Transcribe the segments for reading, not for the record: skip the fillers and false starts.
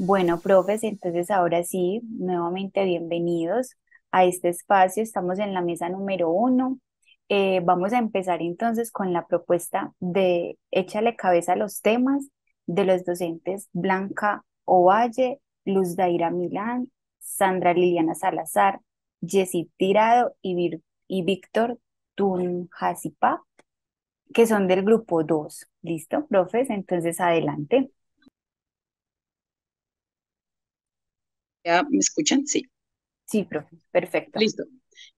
Bueno, profes, entonces ahora sí, nuevamente bienvenidos a este espacio. Estamos en la mesa número uno. Vamos a empezar entonces con la propuesta de Échale cabeza a los temas de los docentes Blanca Ovalle, Luz Daira Milán, Sandra Liliana Salazar, Jessy Tirado y Víctor Tunjasipa, que son del grupo 2. ¿Listo, profes? Entonces adelante. ¿Ya me escuchan? Sí, Sí, profe, perfecto. listo.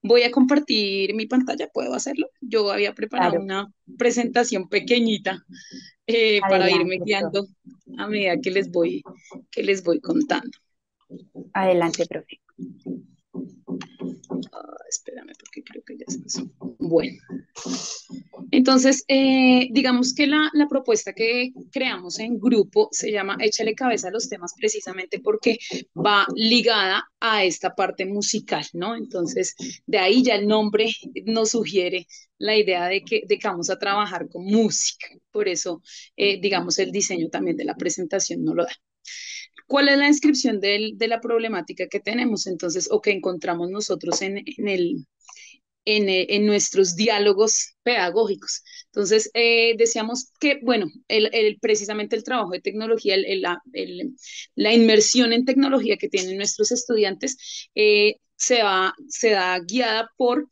Voy a compartir mi pantalla, ¿puedo hacerlo? Yo había preparado Claro. una presentación pequeñita para irme Adelante, profe. guiando a medida que les voy contando. Adelante, profe. Espérame porque creo que ya se pasó. Bueno, entonces, digamos que la propuesta que creamos en grupo se llama Échale cabeza a los temas precisamente porque va ligada a esta parte musical, ¿no? Entonces, de ahí ya el nombre nos sugiere la idea de que vamos a trabajar con música. Por eso, digamos, el diseño también de la presentación no lo da. ¿Cuál es la descripción de la problemática que tenemos entonces o que encontramos nosotros en nuestros diálogos pedagógicos? Entonces, decíamos que, bueno, precisamente el trabajo de tecnología, la inmersión en tecnología que tienen nuestros estudiantes se da guiada por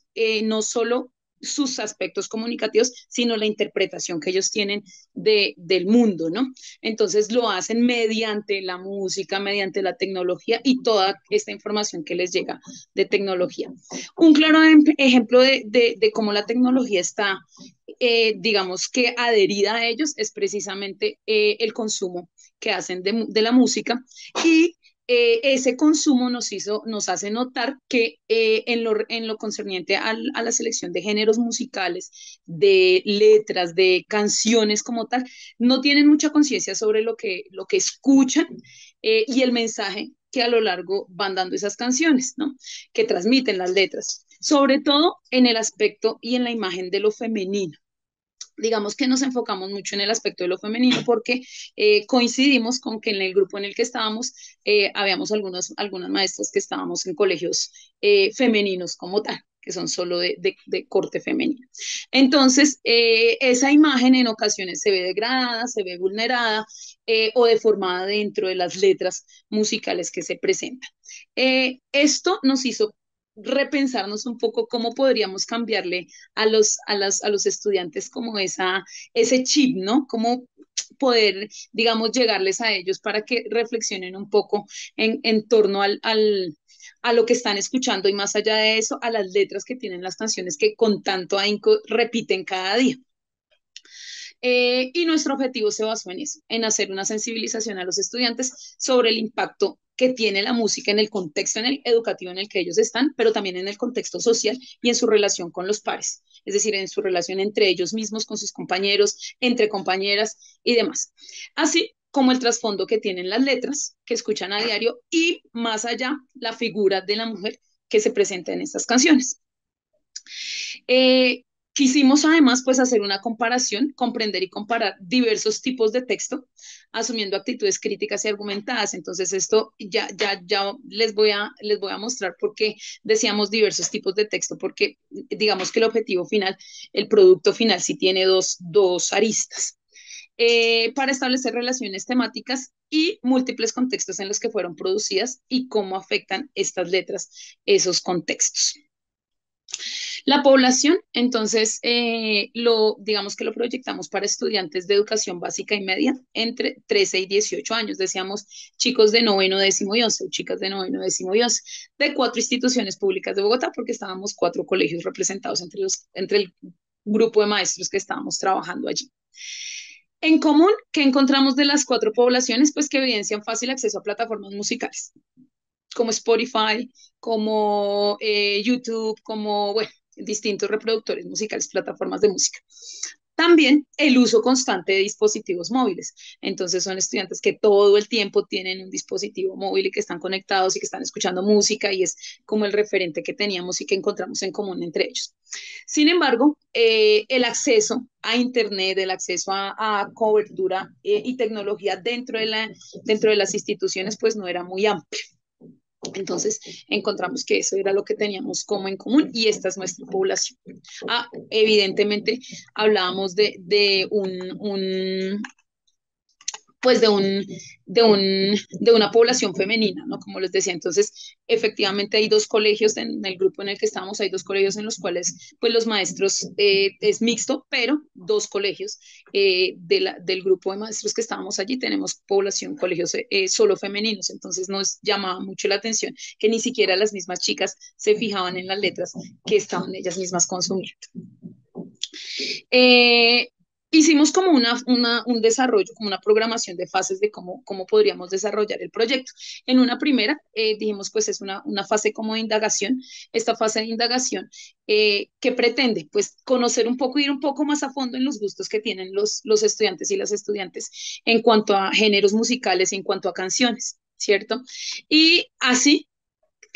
no solo sus aspectos comunicativos, sino la interpretación que ellos tienen del mundo, ¿no? Entonces lo hacen mediante la música, mediante la tecnología y toda esta información que les llega de tecnología. Un claro ejemplo de cómo la tecnología está, digamos que adherida a ellos, es precisamente el consumo que hacen de la música y ese consumo nos hace notar que en lo concerniente a la selección de géneros musicales, de letras, de canciones como tal, no tienen mucha conciencia sobre lo que escuchan y el mensaje que a lo largo van dando esas canciones, ¿no? Que transmiten las letras, sobre todo en el aspecto y en la imagen de lo femenino. Digamos que nos enfocamos mucho en el aspecto de lo femenino porque coincidimos con que en el grupo en el que estábamos habíamos algunas maestras que estábamos en colegios femeninos como tal, que son solo de corte femenino. Entonces, esa imagen en ocasiones se ve degradada, se ve vulnerada o deformada dentro de las letras musicales que se presentan. Esto nos hizo repensarnos un poco cómo podríamos cambiarle a los estudiantes como ese chip, ¿no? Cómo poder, digamos, llegarles a ellos para que reflexionen un poco en torno a lo que están escuchando y más allá de eso, a las letras que tienen las canciones que con tanto ahínco repiten cada día. Y nuestro objetivo se basó en eso, en hacer una sensibilización a los estudiantes sobre el impacto que tiene la música en el contexto en el educativo en el que ellos están, pero también en el contexto social y en su relación con los pares, es decir, en su relación entre ellos mismos, con sus compañeros, entre compañeras y demás. Así como el trasfondo que tienen las letras que escuchan a diario y más allá la figura de la mujer que se presenta en estas canciones. Eh, Quisimos además pues hacer una comparación, comprender y comparar diversos tipos de texto, asumiendo actitudes críticas y argumentadas. Entonces esto ya les voy a mostrar por qué decíamos diversos tipos de texto, porque digamos que el objetivo final, el producto final sí tiene dos aristas. Para establecer relaciones temáticas y múltiples contextos en los que fueron producidas y cómo afectan estas letras esos contextos. La población, entonces, digamos que lo proyectamos para estudiantes de educación básica y media entre 13 y 18 años. Decíamos chicos de noveno, décimo y once, o chicas de noveno, décimo y once, de cuatro instituciones públicas de Bogotá, porque estábamos cuatro colegios representados entre el grupo de maestros que estábamos trabajando allí. En común, ¿qué encontramos de las cuatro poblaciones? Pues que evidencian fácil acceso a plataformas musicales como Spotify, como YouTube, como, bueno, distintos reproductores musicales, plataformas de música. También el uso constante de dispositivos móviles. Entonces son estudiantes que todo el tiempo tienen un dispositivo móvil y que están conectados y que están escuchando música y es como el referente que teníamos y que encontramos en común entre ellos. Sin embargo, el acceso a Internet, el acceso a cobertura y tecnología dentro de las instituciones, pues no era muy amplio. Entonces encontramos que eso era lo que teníamos como en común y esta es nuestra población. Evidentemente hablábamos pues de una población femenina, ¿no? Como les decía, entonces efectivamente hay dos colegios en el grupo en el que estamos, hay dos colegios en los cuales pues los maestros es mixto, pero dos colegios del grupo de maestros que estábamos allí tenemos población, colegios solo femeninos, entonces nos llamaba mucho la atención que ni siquiera las mismas chicas se fijaban en las letras que estaban ellas mismas consumiendo. Eh, Hicimos como un desarrollo, como una programación de fases de cómo podríamos desarrollar el proyecto. En una primera, dijimos, pues es una fase como de indagación. Esta fase de indagación, ¿qué pretende? Pues conocer un poco, ir un poco más a fondo en los gustos que tienen los estudiantes y las estudiantes en cuanto a géneros musicales y en cuanto a canciones, ¿cierto? Y así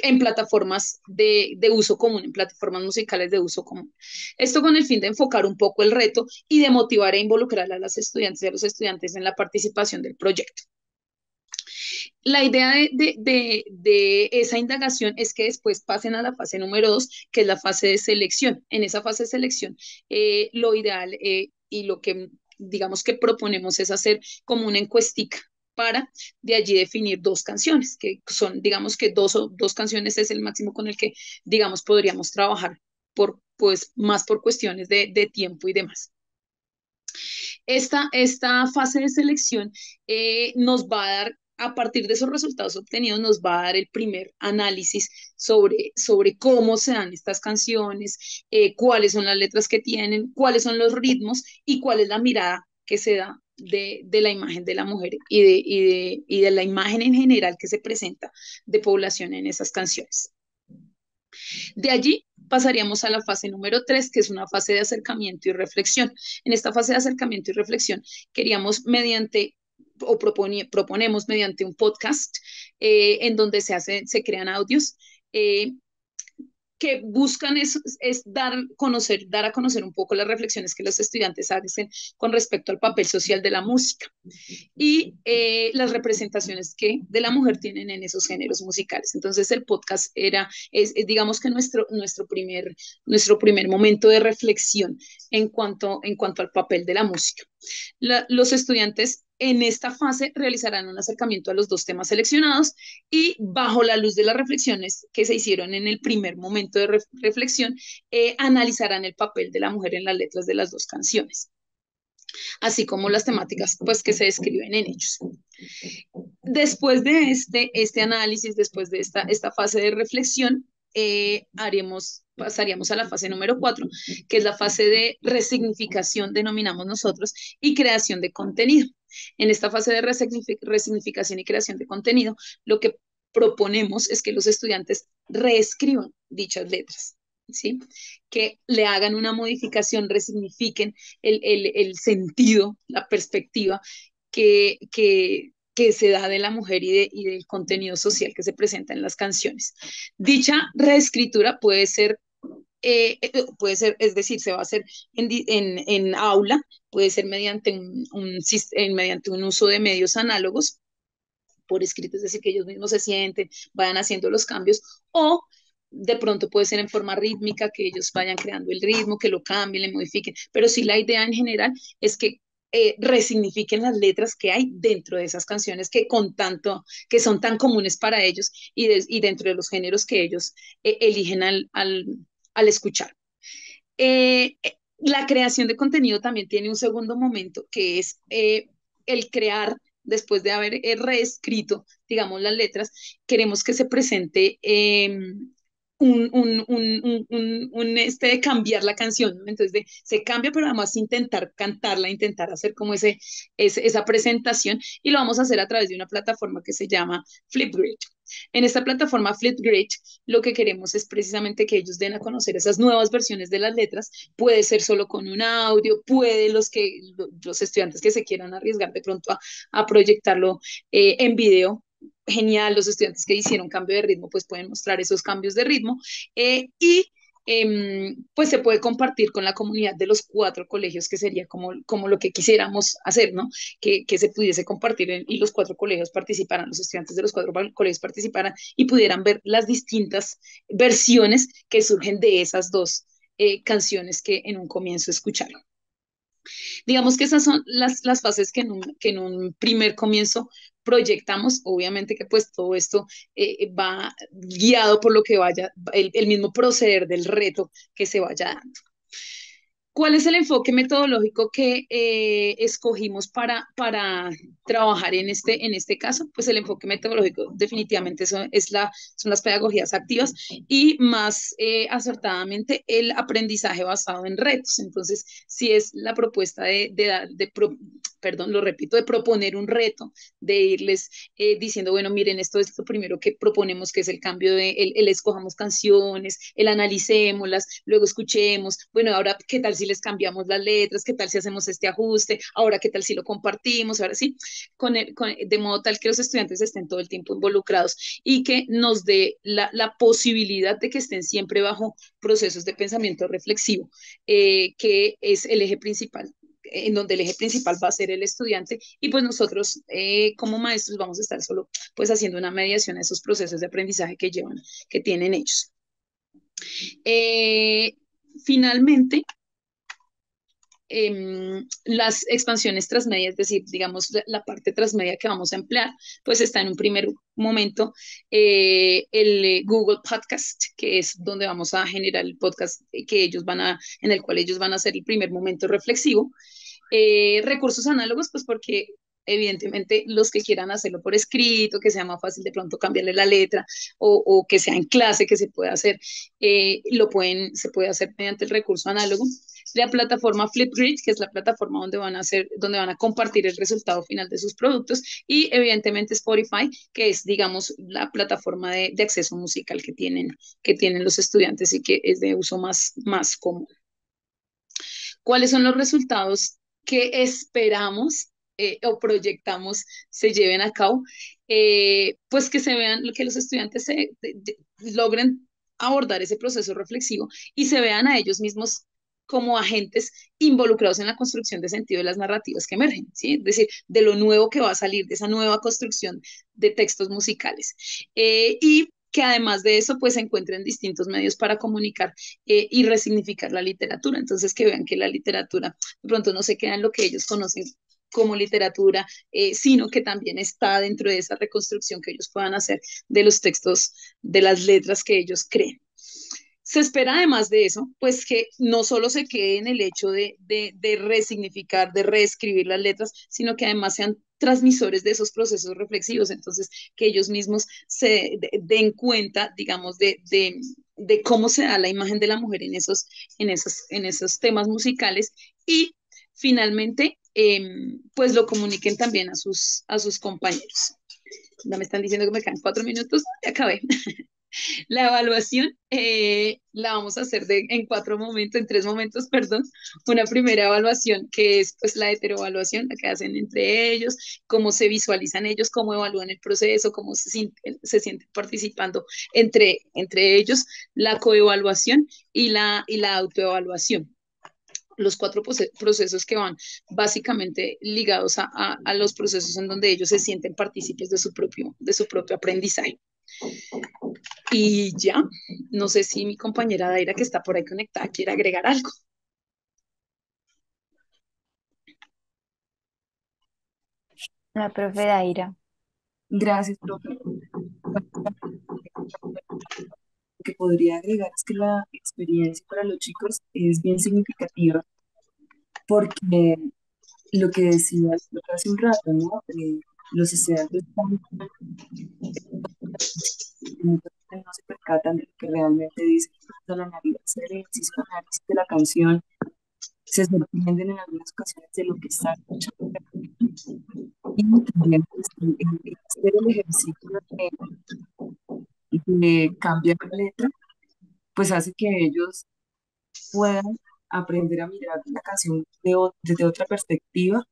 en plataformas de uso común, en plataformas musicales de uso común. Esto con el fin de enfocar un poco el reto y de motivar e involucrar a las estudiantes y a los estudiantes en la participación del proyecto. La idea de esa indagación es que después pasen a la fase número 2, que es la fase de selección. En esa fase de selección, lo ideal y lo que digamos que proponemos es hacer como una encuestica para de allí definir dos canciones, que son, digamos que dos canciones es el máximo con el que, digamos, podríamos trabajar pues, más por cuestiones de tiempo y demás. Esta fase de selección nos va a dar, a partir de esos resultados obtenidos, nos va a dar el primer análisis sobre cómo se dan estas canciones, cuáles son las letras que tienen, cuáles son los ritmos y cuál es la mirada que se da de la imagen de la mujer y de la imagen en general que se presenta de población en esas canciones. De allí pasaríamos a la fase número 3, que es una fase de acercamiento y reflexión. En esta fase de acercamiento y reflexión queríamos proponemos mediante un podcast en donde se crean audios que buscan es dar a conocer un poco las reflexiones que los estudiantes hacen con respecto al papel social de la música y las representaciones que de la mujer tienen en esos géneros musicales. Entonces el podcast digamos que nuestro primer momento de reflexión en cuanto al papel de la música. Los estudiantes en esta fase realizarán un acercamiento a los dos temas seleccionados y bajo la luz de las reflexiones que se hicieron en el primer momento de reflexión, analizarán el papel de la mujer en las letras de las dos canciones, así como las temáticas pues, que se describen en ellos. Después de este análisis, después de esta fase de reflexión, pasaríamos a la fase número 4, que es la fase de resignificación, denominamos nosotros, y creación de contenido. En esta fase de resignificación y creación de contenido, lo que proponemos es que los estudiantes reescriban dichas letras, ¿sí? Que le hagan una modificación, resignifiquen el sentido, la perspectiva que se da de la mujer y del contenido social que se presenta en las canciones. Dicha reescritura puede ser, es decir, se va a hacer en aula, puede ser mediante un uso de medios análogos por escrito, es decir, que ellos mismos se sienten, vayan haciendo los cambios, o de pronto puede ser en forma rítmica, que ellos vayan creando el ritmo, que lo cambien, le modifiquen, pero sí la idea en general es que resignifiquen las letras que hay dentro de esas canciones que son tan comunes para ellos y dentro de los géneros que ellos eligen al escuchar. La creación de contenido también tiene un segundo momento, que es el crear, después de haber reescrito, digamos, las letras, queremos que se presente de cambiar la canción, ¿no? Entonces se cambia, pero además intentar cantarla, intentar hacer como esa presentación, y lo vamos a hacer a través de una plataforma que se llama Flipgrid. En esta plataforma Flipgrid, lo que queremos es precisamente que ellos den a conocer esas nuevas versiones de las letras. Puede ser solo con un audio, puede los estudiantes que se quieran arriesgar de pronto a proyectarlo en video. Genial, los estudiantes que hicieron cambio de ritmo pues pueden mostrar esos cambios de ritmo y pues se puede compartir con la comunidad de los 4 colegios, que sería como lo que quisiéramos hacer, ¿no? Que se pudiese compartir y los 4 colegios participaran, los estudiantes de los 4 colegios participaran y pudieran ver las distintas versiones que surgen de esas dos canciones que en un comienzo escucharon. Digamos que esas son las fases que en un primer comienzo proyectamos. Obviamente que pues todo esto va guiado por lo que vaya, el mismo proceder del reto que se vaya dando. ¿Cuál es el enfoque metodológico que escogimos para trabajar en este caso? Pues el enfoque metodológico definitivamente son las pedagogías activas y más acertadamente el aprendizaje basado en retos. Entonces, si es la propuesta perdón, lo repito, de proponer un reto, de irles diciendo, bueno, miren, esto es lo primero que proponemos, que es el cambio el escojamos canciones, el analicémoslas, luego escuchemos, bueno, ahora, ¿qué tal si les cambiamos las letras? ¿Qué tal si hacemos este ajuste? Ahora, ¿qué tal si lo compartimos? Ahora sí, de modo tal que los estudiantes estén todo el tiempo involucrados y que nos dé la posibilidad de que estén siempre bajo procesos de pensamiento reflexivo, que es el eje principal, en donde el eje principal va a ser el estudiante y pues nosotros como maestros vamos a estar solo pues haciendo una mediación a esos procesos de aprendizaje que tienen ellos. Eh, Finalmente, las expansiones transmedia, es decir, digamos, la parte transmedia que vamos a emplear, pues está en un primer momento el Google Podcast, que es donde vamos a generar el podcast en el cual ellos van a hacer el primer momento reflexivo. Recursos análogos, pues porque evidentemente los que quieran hacerlo por escrito, que sea más fácil de pronto cambiarle la letra o que sea en clase que se pueda hacer, se puede hacer mediante el recurso análogo. La plataforma Flipgrid, que es la plataforma donde van a compartir el resultado final de sus productos, y evidentemente Spotify, que es, digamos, la plataforma de acceso musical que tienen los estudiantes y que es de uso más común. ¿Cuáles son los resultados que esperamos o proyectamos se lleven a cabo? Pues que se vean, que los estudiantes logren abordar ese proceso reflexivo y se vean a ellos mismos como agentes involucrados en la construcción de sentido de las narrativas que emergen, ¿sí? Es decir, de lo nuevo que va a salir, de esa nueva construcción de textos musicales. Y que además de eso, pues se encuentren distintos medios para comunicar y resignificar la literatura. Entonces, que vean que la literatura de pronto no se queda en lo que ellos conocen como literatura, sino que también está dentro de esa reconstrucción que ellos puedan hacer de los textos, de las letras que ellos creen. Se espera además de eso, pues que no solo se quede en el hecho de resignificar, de reescribir las letras, sino que además sean transmisores de esos procesos reflexivos, entonces que ellos mismos den cuenta, digamos, de cómo se da la imagen de la mujer en esos temas musicales y finalmente, pues lo comuniquen también a sus compañeros. Ya me están diciendo que me quedan 4 minutos, ya acabé. La evaluación la vamos a hacer en 4 momentos, en 3 momentos, perdón. Una primera evaluación que es pues la heteroevaluación, la que hacen entre ellos, cómo se visualizan ellos, cómo evalúan el proceso, cómo se sienten participando entre ellos, la coevaluación y la autoevaluación. Los 4 procesos que van básicamente ligados a los procesos en donde ellos se sienten partícipes de su propio aprendizaje. Y ya, no sé si mi compañera Daira, que está por ahí conectada, quiere agregar algo. La profe Daira. Gracias, profe. Bueno, lo que podría agregar es que la experiencia para los chicos es bien significativa porque lo que decía el profe hace un rato, ¿no? Los estudiantes muchas veces no se percatan de lo que realmente dicen. Al analizar el ejercicio de análisis de la canción, se sorprenden en algunas ocasiones de lo que están escuchando. Y también pues, hacer el ejercicio cambiar la letra, pues hace que ellos puedan aprender a mirar la canción desde otra perspectiva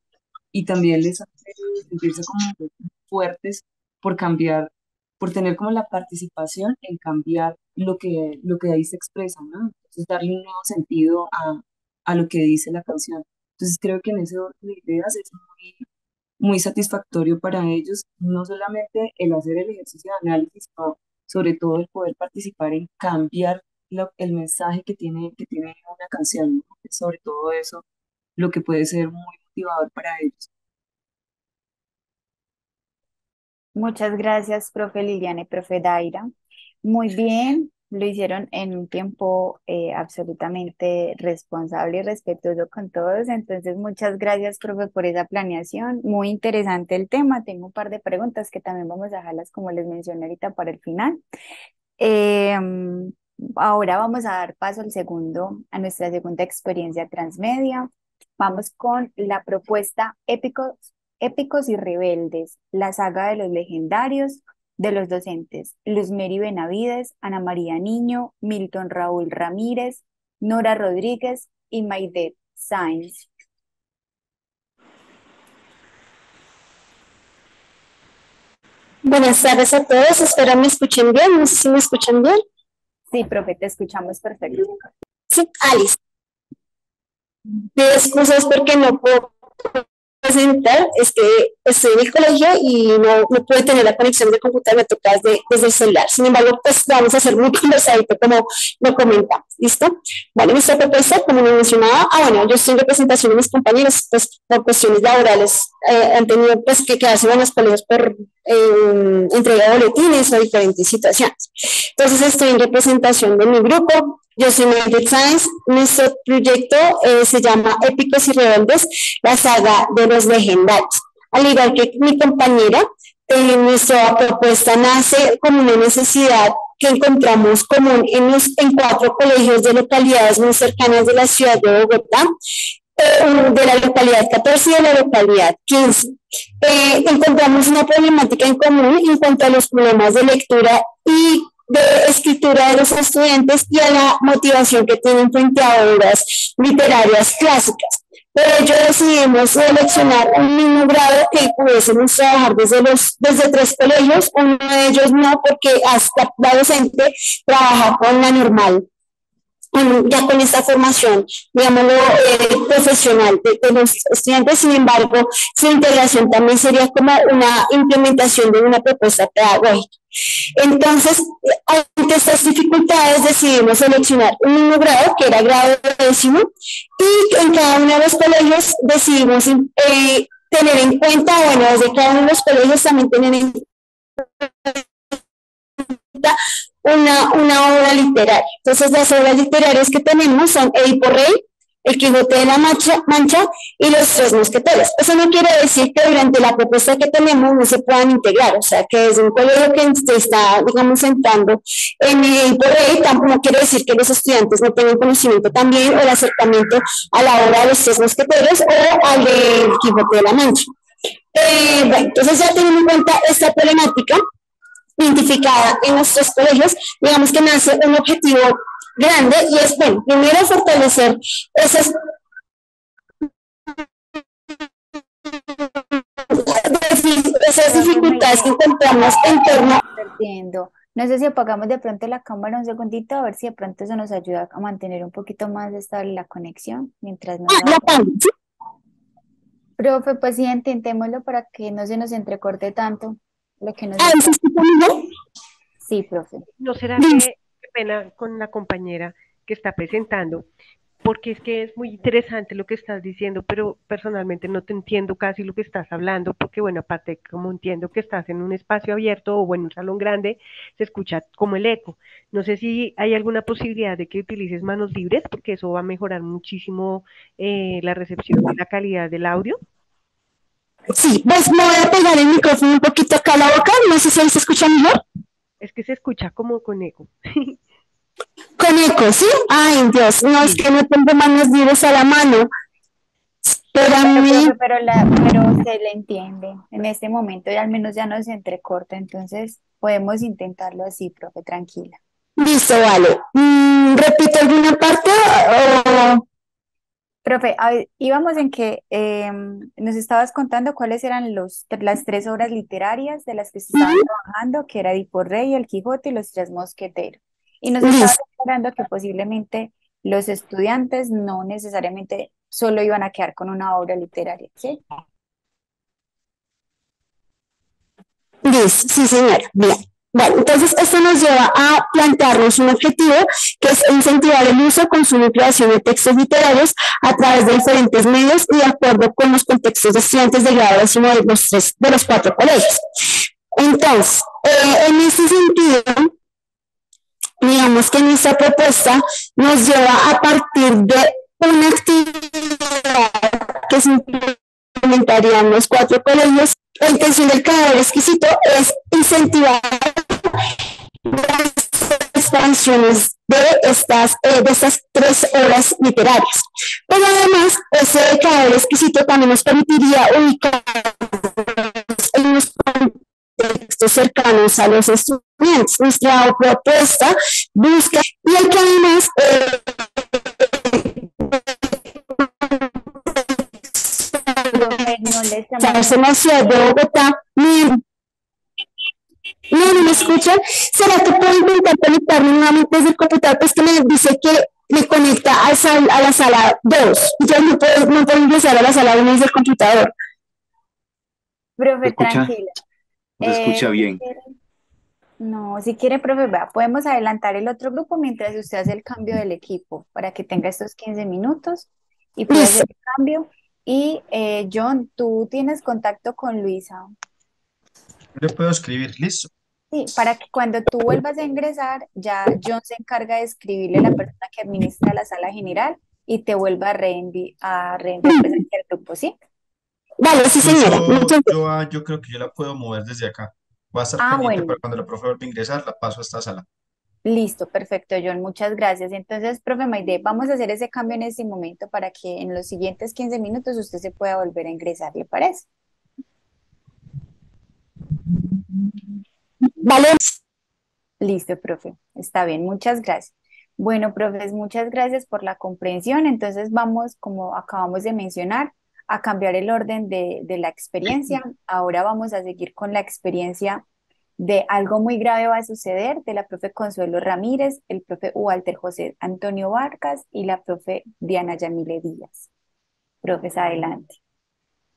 y también les hace sentirse como fuertes por cambiar, por tener como la participación en cambiar lo que ahí se expresa, ¿no? Entonces darle un nuevo sentido a lo que dice la canción. Entonces creo que en ese orden de ideas es muy satisfactorio para ellos, no solamente el hacer el ejercicio de análisis, sino sobre todo el poder participar en cambiar el mensaje que tiene una canción, ¿no? Sobre todo eso, lo que puede ser muy motivador para ellos. Muchas gracias, profe Liliana y profe Daira. Muy bien, lo hicieron en un tiempo absolutamente responsable y respetuoso con todos. Entonces, muchas gracias, profe, por esa planeación. Muy interesante el tema. Tengo un par de preguntas que también vamos a dejarlas, como les mencioné ahorita, para el final. Em, Ahora vamos a dar paso a nuestra segunda experiencia transmedia. Vamos con la propuesta Épicos y Rebeldes, la saga de los legendarios de los docentes Luz Mary Benavides, Ana María Niño, Milton Raúl Ramírez, Nora Rodríguez y Maidet Sáenz. Buenas tardes a todos, espero me escuchen bien, no sé si me escuchan bien. Sí, profe, te escuchamos perfecto. Sí, Alice. Pido excusas porque no puedo presentar, es que estoy en el colegio y no pude tener la conexión de computador, me toca desde el celular. Sin embargo, pues vamos a hacer muy conversadito como lo comentamos, ¿listo? Vale, nuestra propuesta, como me mencionaba, bueno, yo estoy en representación de mis compañeros, pues por cuestiones laborales han tenido pues que quedarse en los colegios por entrega de boletines o diferentes situaciones. Entonces estoy en representación de mi grupo, yo soy Mildred Science, nuestro proyecto se llama Épicos y Rebeldes, la saga de los legendarios. Al igual que mi compañera, nuestra propuesta nace como una necesidad que encontramos común en 4 colegios de localidades muy cercanas de la ciudad de Bogotá, de la localidad 14 y de la localidad 15. Encontramos una problemática en común en cuanto a los problemas de lectura y de escritura de los estudiantes y a la motivación que tienen frente a obras literarias clásicas. Por ello decidimos seleccionar un mismo grado que pudiésemos trabajar desde 3 colegios, uno de ellos no, porque hasta la docente trabaja con la normal, ya con esta formación, digámoslo, profesional de los estudiantes. Sin embargo, su integración también sería como una implementación de una propuesta pedagógica. Entonces, ante estas dificultades decidimos seleccionar un mismo grado, que era grado 10º, y en cada uno de los colegios decidimos tener en cuenta, bueno, desde cada uno de los colegios también tener en una obra literaria. Entonces, las obras literarias que tenemos son Edipo Rey, El Quijote de la Mancha y Los Tres Mosqueteros. Eso no quiere decir que durante la propuesta que tenemos no se puedan integrar, o sea, que desde un colegio que se está, digamos, centrando en Edipo Rey, tampoco quiere decir que los estudiantes no tengan conocimiento también o el acercamiento a la obra de Los Tres Mosqueteros o al de El Quijote de la Mancha. Bueno, entonces ya teniendo en cuenta esta problemática identificada en nuestros colegios, digamos que nace un objetivo grande y es, bueno, primero fortalecer esas dificultades que encontramos en torno. Entiendo. No sé si apagamos de pronto la cámara un segundito, a ver si de pronto eso nos ayuda a mantener un poquito más estable la conexión mientras nos La adaptamos. Profe, pues sí, intentémoslo para que no se nos entrecorte tanto lo que nos está. Sí, profe. ¿No será que, qué pena con la compañera que está presentando? Porque es que es muy interesante lo que estás diciendo, pero personalmente no te entiendo casi lo que estás hablando, porque bueno, aparte como entiendo que estás en un espacio abierto o bueno, un salón grande, se escucha como el eco. No sé si hay alguna posibilidad de que utilices manos libres, porque eso va a mejorar muchísimo la recepción y la calidad del audio. Sí, pues me voy a pegar el micrófono un poquito acá a la boca, no sé si ahí se escucha mejor. Es que se escucha como con eco. Con eco, ¿sí? Ay, Dios, no, es que no tengo manos libres a la mano. Pero se le entiende. En este momento y al menos ya no se entrecorta, entonces podemos intentarlo así, profe, tranquila. Listo, vale. ¿Repito alguna parte o...? Profe, íbamos en que nos estabas contando cuáles eran las tres obras literarias de las que se estaban trabajando, que era Edipo Rey, El Quijote y Los Tres Mosqueteros. Y nos estabas Listo. aclarando que posiblemente los estudiantes no necesariamente solo iban a quedar con una obra literaria, ¿sí? Listo, sí, señora. Bien. Bueno, entonces esto nos lleva a plantearnos un objetivo que es incentivar el uso, consumo y creación de textos literarios a través de diferentes medios y de acuerdo con los contextos de estudiantes de grado décimo de los cuatro colegios. Entonces, en ese sentido, digamos que nuestra propuesta nos lleva a partir de una actividad que se implementaría en los cuatro colegios. La intención del creador exquisito es incentivar las expansiones de estas tres obras literarias. Pero además, ese creador exquisito también nos permitiría ubicar en los contextos cercanos a los estudiantes. Nuestra propuesta busca, y el que además Profe, no le estamos en la ciudad de Bogotá. No me escuchan. ¿Será que puedo intentar conectarme nuevamente desde el computador? Pues que me dice que me conecta a la sala 2. Yo no puedo ingresar a la sala 1 desde el computador. Profe, escucha? tranquila. ¿No se escucha Si bien? quiere, no, si quiere, profe, vea, podemos adelantar el otro grupo mientras usted hace el cambio del equipo para que tenga estos 15 minutos y pueda hacer Listo. el cambio. Y John, tú tienes contacto con Luisa. Le puedo escribir, listo. Sí, para que cuando tú vuelvas a ingresar, ya John se encarga de escribirle a la persona que administra la sala general y te vuelva a reenviar pues aquí al grupo, ¿sí? Vale, sí, señora. Incluso yo creo que yo la puedo mover desde acá. Va a estar Ah, pendiente para bueno, cuando la profe vuelva a ingresar, la paso a esta sala. listo, perfecto, John, muchas gracias. Entonces, profe Maide, vamos a hacer ese cambio en este momento para que en los siguientes 15 minutos usted se pueda volver a ingresar, ¿le parece? Vale. Listo, profe, está bien, muchas gracias. Bueno, profes, muchas gracias por la comprensión. Entonces vamos, como acabamos de mencionar, a cambiar el orden de la experiencia. Ahora vamos a seguir con la experiencia de algo muy grave va a suceder de la profe Consuelo Ramírez, el profe Walter José Antonio Vargas y la profe Diana Yamile Díaz. Profes, adelante.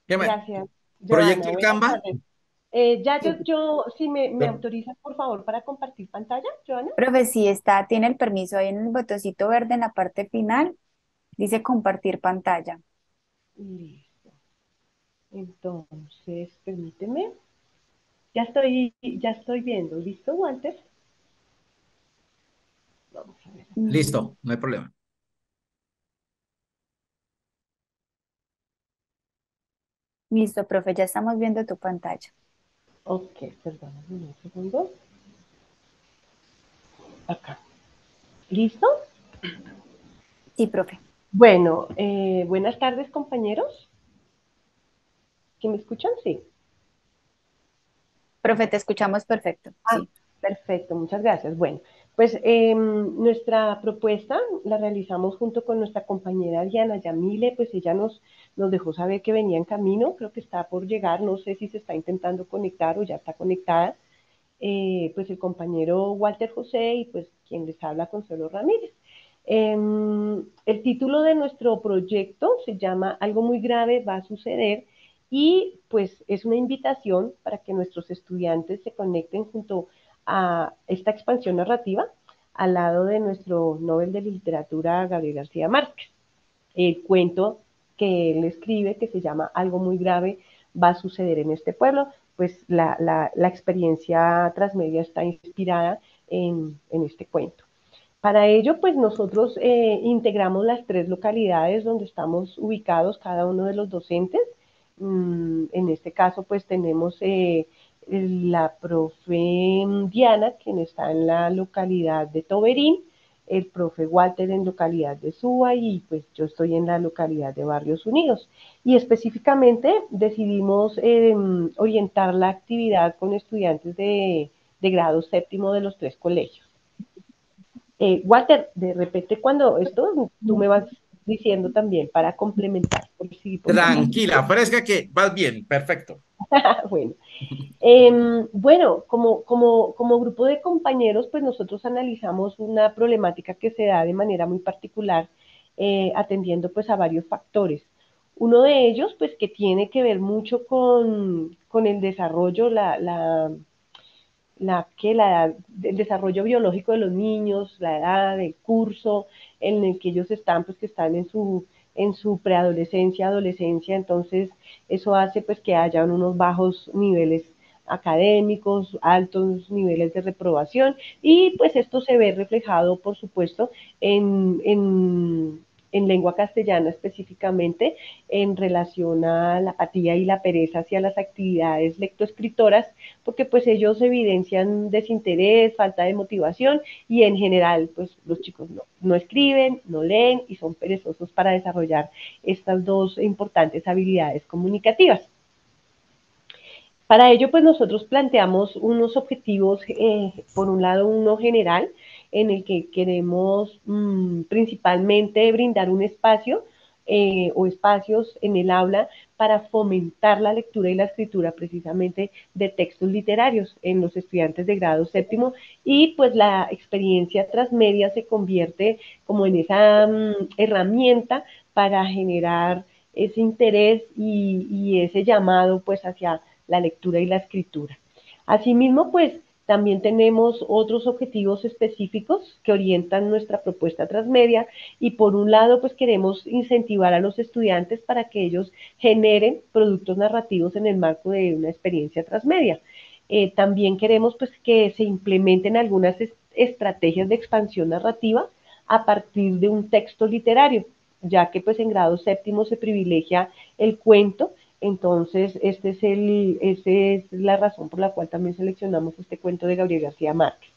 ¿Qué más? Gracias, ¿Proyecto Joana. en Buenas Canva? tardes. Ya Sí, si me autorizas, por favor, para compartir pantalla, Joana. profe, sí está, tiene el permiso ahí en el botoncito verde en la parte final, dice compartir pantalla. Listo. Entonces, permíteme. Ya estoy viendo. ¿Listo, Walter? Vamos a ver. Mm, Listo, no hay problema. Listo, profe, ya estamos viendo tu pantalla. Ok, perdóname un segundo. Acá. ¿Listo? Sí, profe. Bueno, buenas tardes, compañeros. ¿Que me escuchan? Sí. Profe, te escuchamos perfecto. Ah, Sí. perfecto, muchas gracias. Bueno, pues nuestra propuesta la realizamos junto con nuestra compañera Diana Yamile, pues ella nos dejó saber que venía en camino, creo que está por llegar, no sé si se está intentando conectar o ya está conectada, pues el compañero Walter José y pues quien les habla, Consuelo Ramírez. El título de nuestro proyecto se llama Algo muy grave va a suceder y pues es una invitación para que nuestros estudiantes se conecten junto a esta expansión narrativa al lado de nuestro Nobel de Literatura Gabriel García Márquez. El cuento que él escribe, que se llama Algo muy grave va a suceder en este pueblo, pues la experiencia transmedia está inspirada en este cuento. Para ello, pues nosotros integramos las tres localidades donde estamos ubicados cada uno de los docentes. En este caso, pues tenemos la profe Diana, quien está en la localidad de Toberín, el profe Walter en localidad de Suba y pues yo estoy en la localidad de Barrios Unidos. Y específicamente decidimos orientar la actividad con estudiantes de grado séptimo de los 3 colegios. Walter, de repente cuando esto, tú me vas diciendo también para complementar, por si por favor. Tranquila, fresca que vas bien, perfecto. Bueno, bueno, como grupo de compañeros, pues nosotros analizamos una problemática que se da de manera muy particular, atendiendo pues a varios factores. Uno de ellos, pues que tiene que ver mucho con el desarrollo, el desarrollo biológico de los niños, la edad, el curso en el que ellos están, pues que están en su preadolescencia, adolescencia, entonces eso hace pues que hayan unos bajos niveles académicos, altos niveles de reprobación y pues esto se ve reflejado por supuesto en lengua castellana específicamente en relación a la apatía y la pereza hacia las actividades lectoescritoras porque pues ellos evidencian desinterés, falta de motivación y en general pues los chicos no escriben, no leen y son perezosos para desarrollar estas dos importantes habilidades comunicativas. Para ello, pues nosotros planteamos unos objetivos, por un lado uno general, en el que queremos principalmente brindar un espacio o espacios en el aula para fomentar la lectura y la escritura precisamente de textos literarios en los estudiantes de grado séptimo y pues la experiencia transmedia se convierte como en esa herramienta para generar ese interés y ese llamado pues hacia la lectura y la escritura. Asimismo, pues también tenemos otros objetivos específicos que orientan nuestra propuesta transmedia y por un lado, pues queremos incentivar a los estudiantes para que ellos generen productos narrativos en el marco de una experiencia transmedia. También queremos pues que se implementen algunas estrategias de expansión narrativa a partir de un texto literario, ya que pues en grado séptimo se privilegia el cuento entonces, esa es la razón por la cual también seleccionamos este cuento de Gabriel García Márquez.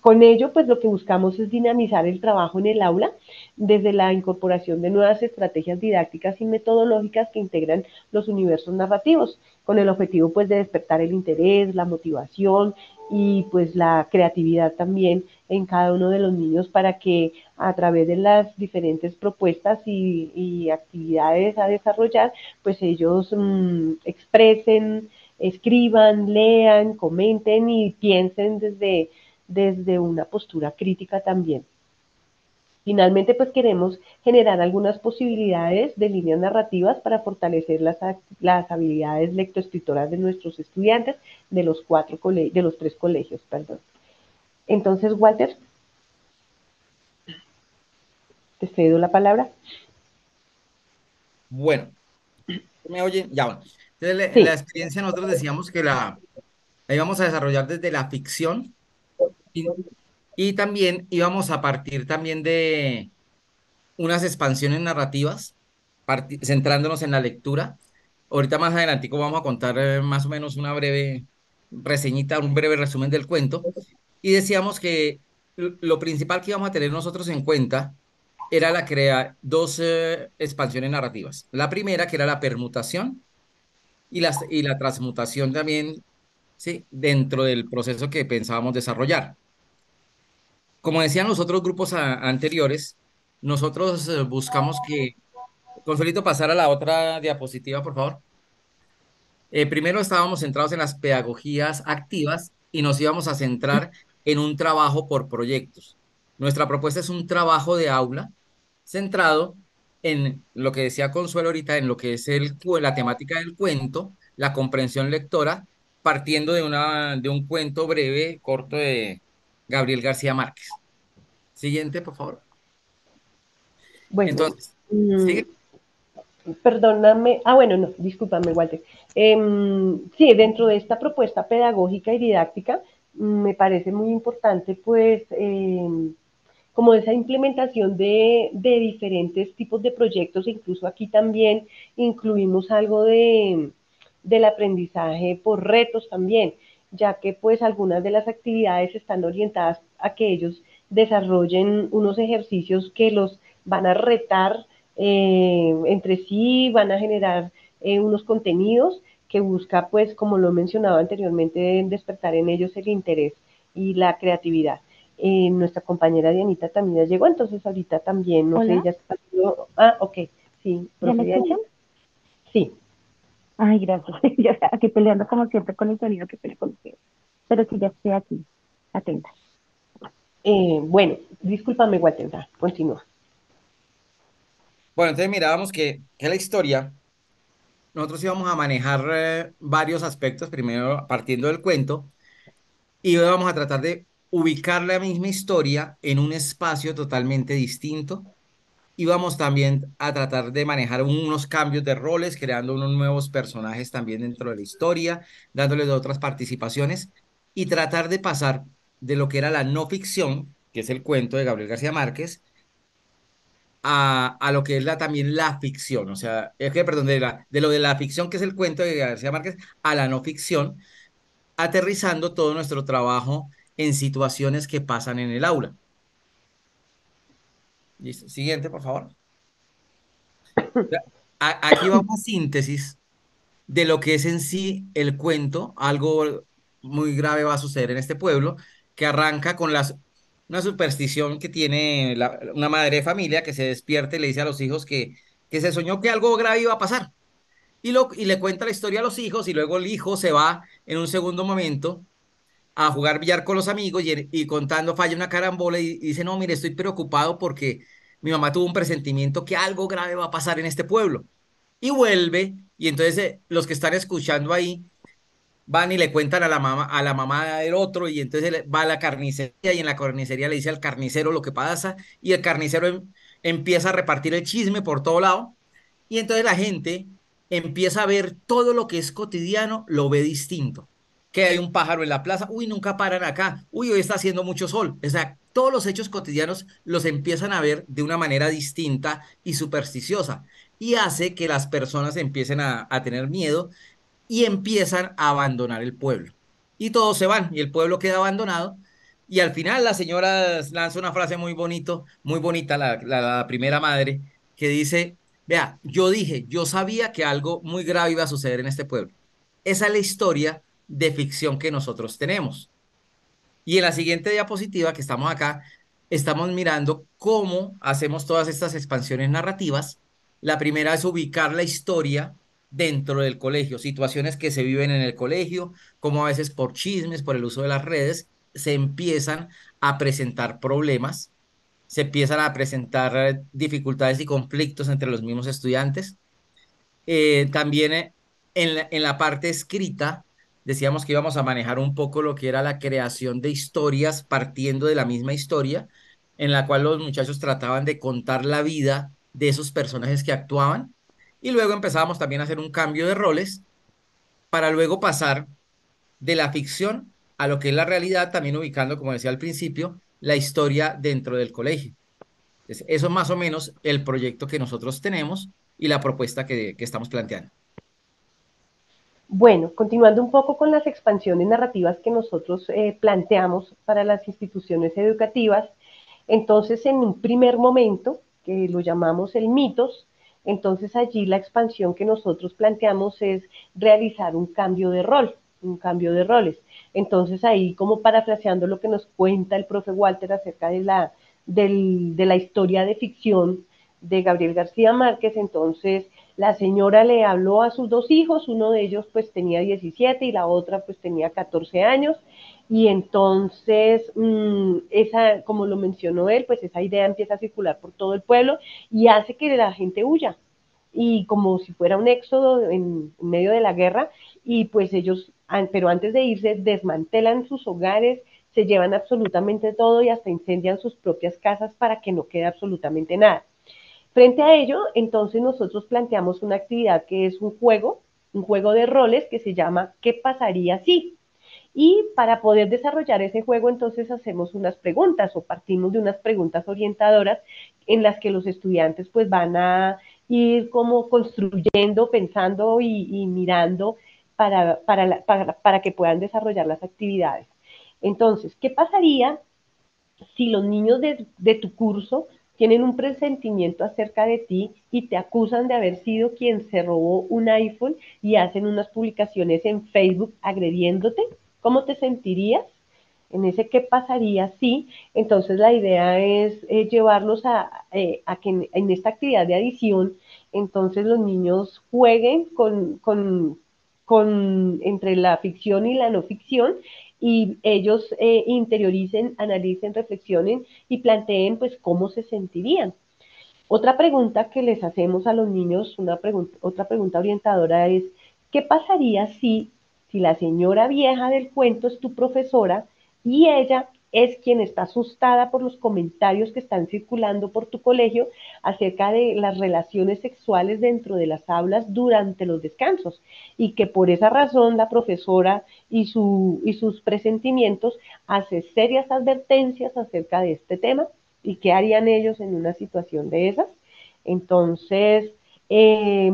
Con ello, pues lo que buscamos es dinamizar el trabajo en el aula desde la incorporación de nuevas estrategias didácticas y metodológicas que integran los universos narrativos, con el objetivo pues de despertar el interés, la motivación y pues la creatividad también en cada uno de los niños para que a través de las diferentes propuestas y actividades a desarrollar, pues ellos expresen, escriban, lean, comenten y piensen desde una postura crítica también. Finalmente, pues queremos generar algunas posibilidades de líneas narrativas para fortalecer las habilidades lectoescritoras de nuestros estudiantes de los 3 colegios, perdón. Entonces, Walter, te cedo la palabra. Bueno, ¿me oye? Ya, bueno. Entonces, la Sí, experiencia nosotros decíamos que la íbamos a desarrollar desde la ficción y, y también íbamos a partir también de unas expansiones narrativas, centrándonos en la lectura. Ahorita más adelantico vamos a contar más o menos una breve reseñita, un breve resumen del cuento. Y decíamos que lo principal que íbamos a tener nosotros en cuenta era la crear dos expansiones narrativas. La primera, que era la permutación y la transmutación también, ¿sí? Dentro del proceso que pensábamos desarrollar. Como decían los otros grupos anteriores, nosotros buscamos que Consuelito, pasar a la otra diapositiva, por favor. Primero estábamos centrados en las pedagogías activas y nos íbamos a centrar en un trabajo por proyectos. Nuestra propuesta es un trabajo de aula centrado en lo que decía Consuelo ahorita, en lo que es la temática del cuento, la comprensión lectora, partiendo de un cuento breve, corto de Gabriel García Márquez. Siguiente, por favor. bueno, Entonces, sigue. perdóname, bueno, no, discúlpame, Walter. Sí, dentro de esta propuesta pedagógica y didáctica, me parece muy importante, pues, como esa implementación de diferentes tipos de proyectos, incluso aquí también incluimos algo del aprendizaje por retos también, ya que pues algunas de las actividades están orientadas a que ellos desarrollen unos ejercicios que los van a retar entre sí, van a generar unos contenidos que busca, pues, como lo he mencionado anteriormente, despertar en ellos el interés y la creatividad. Nuestra compañera Dianita también ya llegó, entonces ahorita también, no sé, Hola, ella está... Ah, ok, sí, ¿ya me profe Dianita. escuchan? Sí, Ay, gracias. Yo aquí peleando como siempre con el sonido que peleo con ustedes. Pero sí, ya estoy aquí, atenta. bueno, discúlpame, Walter, continúa. Bueno, entonces mirábamos que la historia, nosotros íbamos a manejar varios aspectos, primero partiendo del cuento, y vamos a tratar de ubicar la misma historia en un espacio totalmente distinto. Y vamos también a tratar de manejar unos cambios de roles, creando unos nuevos personajes también dentro de la historia, dándoles otras participaciones y tratar de pasar de lo que era la no ficción, que es el cuento de Gabriel García Márquez, a lo que es también la ficción. O sea, es que, perdón, de lo de la ficción, que es el cuento de García Márquez, a la no ficción, aterrizando todo nuestro trabajo en situaciones que pasan en el aula. Listo. Siguiente, por favor. Aquí va una síntesis de lo que es en sí el cuento. Algo muy grave va a suceder en este pueblo, que arranca con una superstición que tiene una madre de familia que se despierta y le dice a los hijos que se soñó que algo grave iba a pasar. Y le cuenta la historia a los hijos y luego el hijo se va en un segundo momento a jugar billar con los amigos y contando falla una carambola y dice, no, mire, estoy preocupado porque mi mamá tuvo un presentimiento que algo grave va a pasar en este pueblo. Y vuelve, y entonces los que están escuchando ahí van y le cuentan a la mamá del otro, y entonces él va a la carnicería y en la carnicería le dice al carnicero lo que pasa, y el carnicero empieza a repartir el chisme por todo lado, y entonces la gente empieza a ver todo lo que es cotidiano, lo ve distinto. Que hay un pájaro en la plaza, uy, nunca paran acá, uy, hoy está haciendo mucho sol. O sea, todos los hechos cotidianos los empiezan a ver de una manera distinta y supersticiosa, y hace que las personas empiecen a tener miedo y empiezan a abandonar el pueblo. Y todos se van y el pueblo queda abandonado. Y al final la señora lanza una frase muy bonito, muy bonita, la primera madre, que dice, vea, yo dije, yo sabía que algo muy grave iba a suceder en este pueblo. Esa es la historia de ficción que nosotros tenemos. Y en la siguiente diapositiva que estamos acá, estamos mirando cómo hacemos todas estas expansiones narrativas. La primera es ubicar la historia dentro del colegio, situaciones que se viven en el colegio, como a veces por chismes, por el uso de las redes, se empiezan a presentar problemas, se empiezan a presentar dificultades y conflictos entre los mismos estudiantes. También en la parte escrita, decíamos que íbamos a manejar un poco lo que era la creación de historias partiendo de la misma historia, en la cual los muchachos trataban de contar la vida de esos personajes que actuaban. Y luego empezábamos también a hacer un cambio de roles para luego pasar de la ficción a lo que es la realidad, también ubicando, como decía al principio, la historia dentro del colegio. Eso es más o menos el proyecto que nosotros tenemos y la propuesta que estamos planteando. Bueno, continuando un poco con las expansiones narrativas que nosotros planteamos para las instituciones educativas, entonces en un primer momento, que lo llamamos el mitos, entonces allí la expansión que nosotros planteamos es realizar un cambio de rol, un cambio de roles. Entonces ahí, como parafraseando lo que nos cuenta el profe Walter acerca de la historia de ficción de Gabriel García Márquez, entonces la señora le habló a sus dos hijos, uno de ellos pues tenía 17 y la otra pues tenía 14 años, y entonces esa, como lo mencionó él, pues esa idea empieza a circular por todo el pueblo y hace que la gente huya, y como si fuera un éxodo en medio de la guerra, y pues ellos, pero antes de irse, desmantelan sus hogares, se llevan absolutamente todo y hasta incendian sus propias casas para que no quede absolutamente nada. Frente a ello, entonces nosotros planteamos una actividad que es un juego de roles que se llama ¿Qué pasaría si? Y para poder desarrollar ese juego, entonces hacemos unas preguntas o partimos de unas preguntas orientadoras en las que los estudiantes pues van a ir como construyendo, pensando y mirando para que puedan desarrollar las actividades. Entonces, ¿qué pasaría si los niños de tu curso tienen un presentimiento acerca de ti y te acusan de haber sido quien se robó un iPhone y hacen unas publicaciones en Facebook agrediéndote, ¿cómo te sentirías? En ese qué pasaría si, entonces la idea es llevarlos a que en esta actividad de adición, entonces los niños jueguen entre la ficción y la no ficción y ellos interioricen, analicen, reflexionen y planteen pues cómo se sentirían. Otra pregunta que les hacemos a los niños, otra pregunta orientadora es, ¿qué pasaría si la señora vieja del cuento es tu profesora y ella es quien está asustada por los comentarios que están circulando por tu colegio acerca de las relaciones sexuales dentro de las aulas durante los descansos y que por esa razón la profesora y sus presentimientos hace serias advertencias acerca de este tema y qué harían ellos en una situación de esas? Entonces, eh,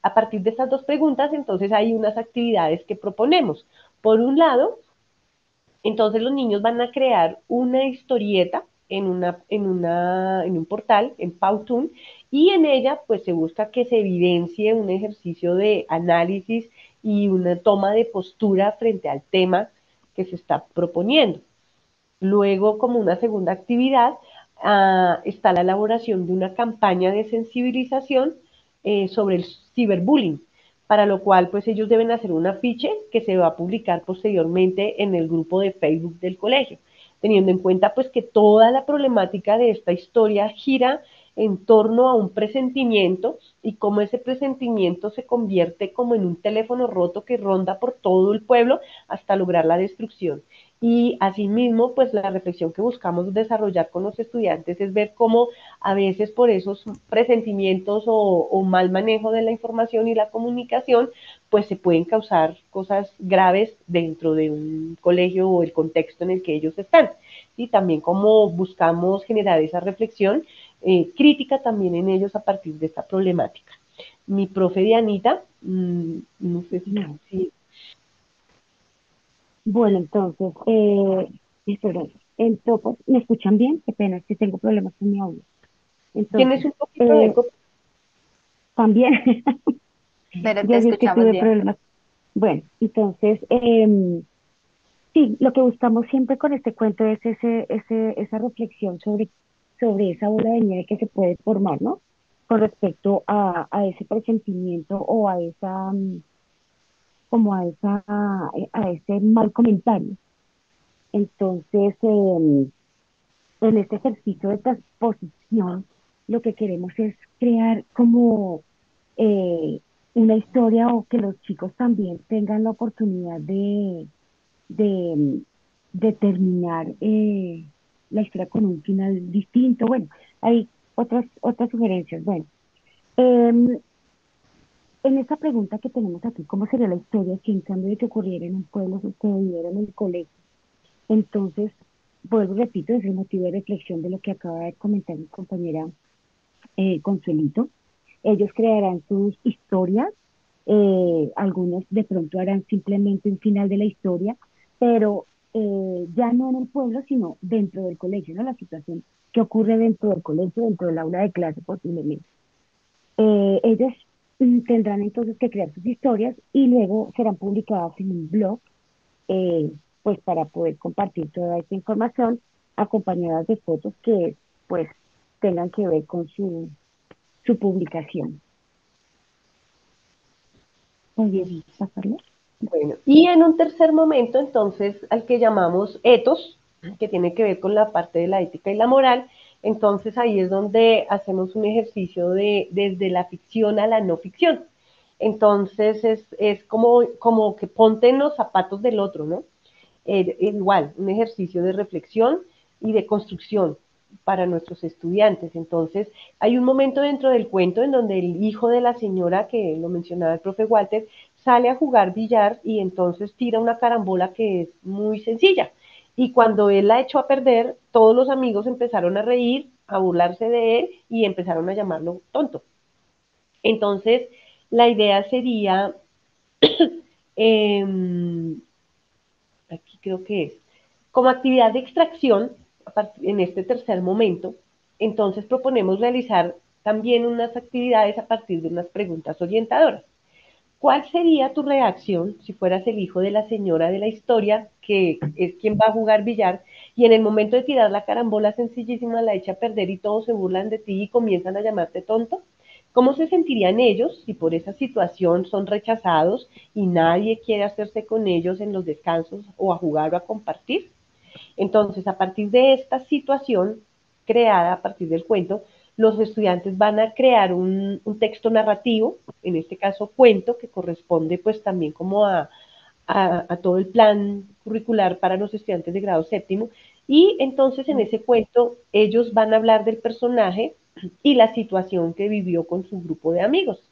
a partir de estas dos preguntas, entonces hay unas actividades que proponemos. Por un lado, entonces los niños van a crear una historieta en un portal, en Powtoon, y en ella pues se busca que se evidencie un ejercicio de análisis y una toma de postura frente al tema que se está proponiendo. Luego, como una segunda actividad, está la elaboración de una campaña de sensibilización sobre el ciberbullying, para lo cual pues ellos deben hacer un afiche que se va a publicar posteriormente en el grupo de Facebook del colegio, teniendo en cuenta pues que toda la problemática de esta historia gira en torno a un presentimiento y cómo ese presentimiento se convierte como en un teléfono roto que ronda por todo el pueblo hasta lograr la destrucción. Y asimismo, pues la reflexión que buscamos desarrollar con los estudiantes es ver cómo a veces por esos presentimientos o mal manejo de la información y la comunicación, pues se pueden causar cosas graves dentro de un colegio o el contexto en el que ellos están. Y también cómo buscamos generar esa reflexión crítica también en ellos a partir de esta problemática. Mi profe Dianita, no sé No. si Bueno, entonces, perdón, entonces, ¿me escuchan bien? Qué pena, es que tengo problemas con mi audio. tienes Entonces, un poquito de eh, eco. también, pero te yo sí es que escuchamos tuve bien. problemas. Bueno, entonces, sí, lo que buscamos siempre con este cuento es esa reflexión sobre esa bola de nieve que se puede formar, ¿no? Con respecto a ese presentimiento o a esa, como a ese mal comentario. Entonces, en este ejercicio de transposición, lo que queremos es crear como eh, una historia o que los chicos también tengan la oportunidad de, de terminar la historia con un final distinto. Bueno, hay otras sugerencias. Bueno, em, en esta pregunta que tenemos aquí, ¿cómo sería la historia si en cambio de que ocurriera en un pueblo sucediera en el colegio? Entonces, vuelvo y repito, es el motivo de reflexión de lo que acaba de comentar mi compañera Consuelito. Ellos crearán sus historias, algunos de pronto harán simplemente un final de la historia, pero ya no en el pueblo, sino dentro del colegio, ¿no? La situación que ocurre dentro del colegio, dentro del aula de clase posiblemente. Ellos tendrán entonces que crear sus historias y luego serán publicadas en un blog, eh, pues para poder compartir toda esta información acompañadas de fotos que pues tengan que ver con su publicación. ¿Podrías pasarlo? Bueno, y en un tercer momento, entonces, al que llamamos etos, que tiene que ver con la parte de la ética y la moral, entonces ahí es donde hacemos un ejercicio desde la ficción a la no ficción. Entonces es como que ponte en los zapatos del otro, ¿no? Igual, un ejercicio de reflexión y de construcción para nuestros estudiantes. Entonces, hay un momento dentro del cuento en donde el hijo de la señora, que lo mencionaba el profe Walter, sale a jugar billar y entonces tira una carambola que es muy sencilla. Y cuando él la echó a perder, todos los amigos empezaron a reír, a burlarse de él y empezaron a llamarlo tonto. Entonces, la idea sería, eh, aquí creo que es, como actividad de extracción, en este tercer momento, entonces proponemos realizar también unas actividades a partir de unas preguntas orientadoras. ¿Cuál sería tu reacción si fueras el hijo de la señora de la historia, que es quien va a jugar billar, y en el momento de tirar la carambola sencillísima la echa a perder y todos se burlan de ti y comienzan a llamarte tonto? ¿Cómo se sentirían ellos si por esa situación son rechazados y nadie quiere hacerse con ellos en los descansos o a jugar o a compartir? Entonces, a partir de esta situación creada a partir del cuento, los estudiantes van a crear un texto narrativo, en este caso cuento, que corresponde pues también como a todo el plan curricular para los estudiantes de grado séptimo. Y entonces en ese cuento ellos van a hablar del personaje y la situación que vivió con su grupo de amigos.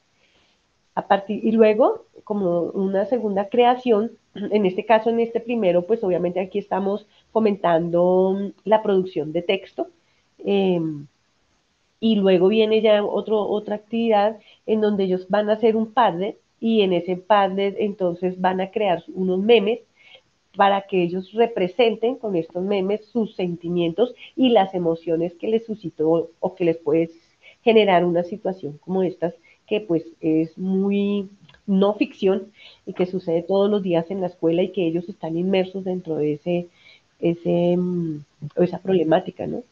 A partir, y luego, como una segunda creación, en este caso, en este primero, pues obviamente aquí estamos fomentando la producción de texto. eh, y luego viene ya otra actividad en donde ellos van a hacer un Padlet y en ese Padlet entonces van a crear unos memes para que ellos representen con estos memes sus sentimientos y las emociones que les suscitó o que les puede generar una situación como estas, que pues es muy no ficción y que sucede todos los días en la escuela y que ellos están inmersos dentro de ese, esa problemática, ¿no?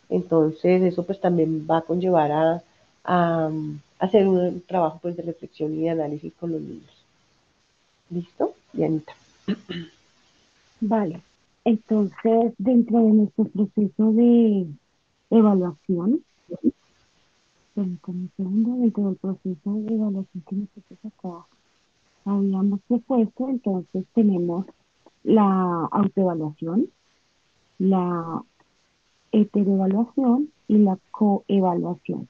Entonces eso pues también va a conllevar a hacer un trabajo pues de reflexión y de análisis con los niños. ¿Listo? Dianita. Vale. Entonces, dentro de nuestro proceso de evaluación, permítame un segundo, dentro del proceso de evaluación que nosotros acá habíamos propuesto, entonces tenemos la autoevaluación, la heteroevaluación y la coevaluación.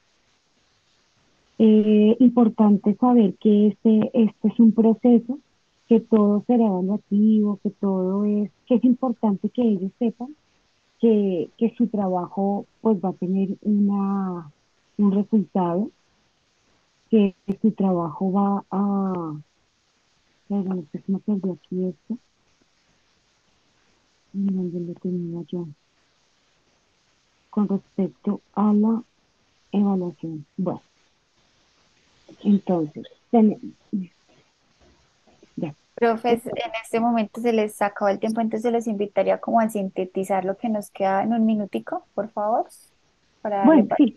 Importante saber que este es un proceso, que todo será evaluativo, que es importante que ellos sepan que su trabajo pues va a tener un resultado, que su trabajo va a, perdón, es que se me perdió aquí esto, donde lo tenía yo, con respecto a la evaluación. Bueno, entonces, ya. Profes, en este momento se les acabó el tiempo, entonces los invitaría como a sintetizar lo que nos queda en un minutico, por favor, para darle Bueno, paso. sí,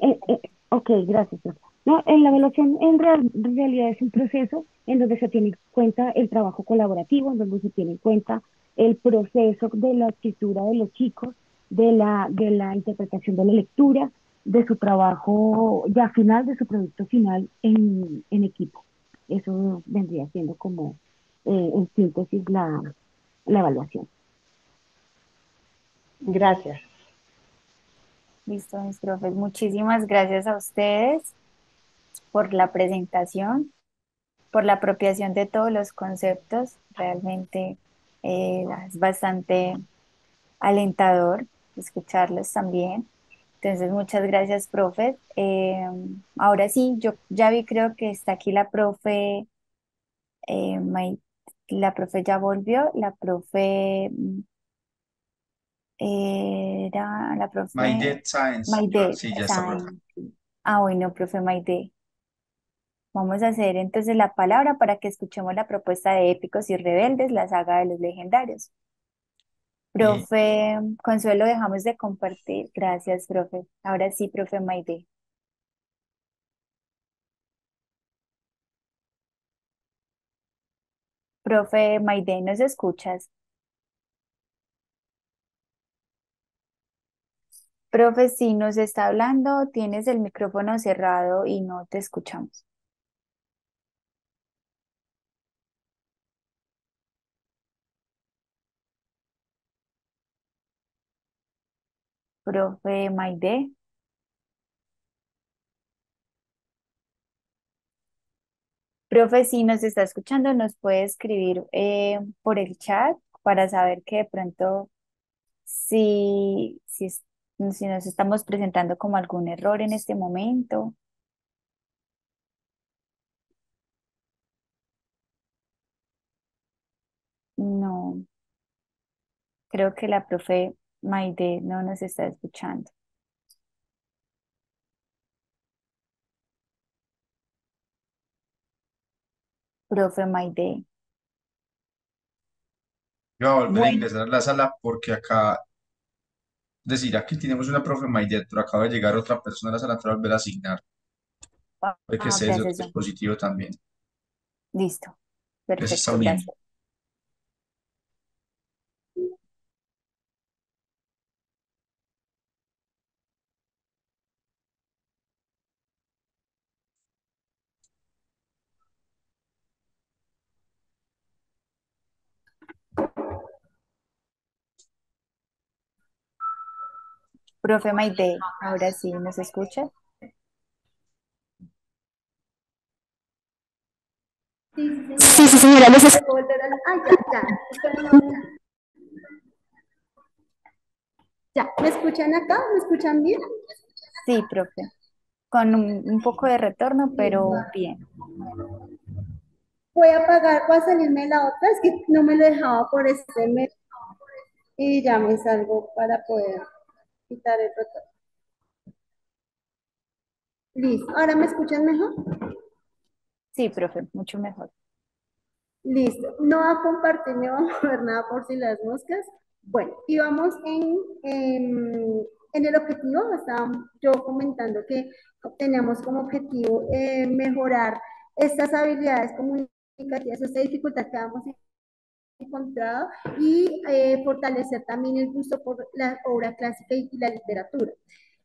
ok, gracias, profe. No, en la evaluación en realidad es un proceso en donde se tiene en cuenta el trabajo colaborativo, en donde se tiene en cuenta el proceso de la escritura de los chicos, de la interpretación de la lectura, de su trabajo ya final, de su producto final en equipo. Eso vendría siendo como, en síntesis, la evaluación. Gracias. Listo, mis profes. Muchísimas gracias a ustedes por la presentación, por la apropiación de todos los conceptos. Realmente es bastante alentador escucharlos también. Entonces, muchas gracias, profe. Ahora sí, yo ya vi, creo que está aquí la profe, la profe ya volvió, la profe era la profe Maide Sáenz, Maide sí, ya está por acá. Sáenz. Ah, bueno, profe Maide. Vamos a hacer entonces la palabra para que escuchemos la propuesta de Épicos y Rebeldes, la saga de los legendarios. Y Profe Consuelo, dejamos de compartir. Gracias, profe. Ahora sí, profe Maide. Profe Maide, ¿nos escuchas? Profe, si nos está hablando, tienes el micrófono cerrado y no te escuchamos. Profe Maide. Profe, si nos está escuchando, nos puede escribir por el chat para saber que de pronto si nos estamos presentando como algún error en este momento. No, creo que la profe Maide no nos está escuchando. Profe Maide. Yo voy a volver a Bueno, ingresar a la sala porque acá, decir, aquí tenemos una profe Maidet, pero acaba de llegar otra persona a la sala, entonces voy a volver a asignar, puede que esté ¿qué desde hace otro eso? dispositivo también. Listo. Ya se está Perfecto, uniendo. gracias. Profe Maide, ahora sí, ¿nos escucha? Sí, sí, Sí, señora, sí, les señora, tocó volver al... Ah, ya, ya. Espera, no, ya. Ya, ¿me escuchan acá? ¿Me escuchan bien? Sí, profe. Con un poco de retorno, Listo. pero bien. Voy a apagar, voy a salirme de la otra, es que no me lo dejaba por este mes y ya me salgo para poder quitar el retorno. Listo. ¿Ahora me escuchan mejor? Sí, profe, mucho mejor. Listo. No va a compartir ni va a mover nada por si las moscas. Bueno, y vamos en el objetivo. Estaba yo comentando que teníamos como objetivo mejorar estas habilidades comunicativas, esta dificultad que vamos encontrado y fortalecer también el gusto por la obra clásica y la literatura.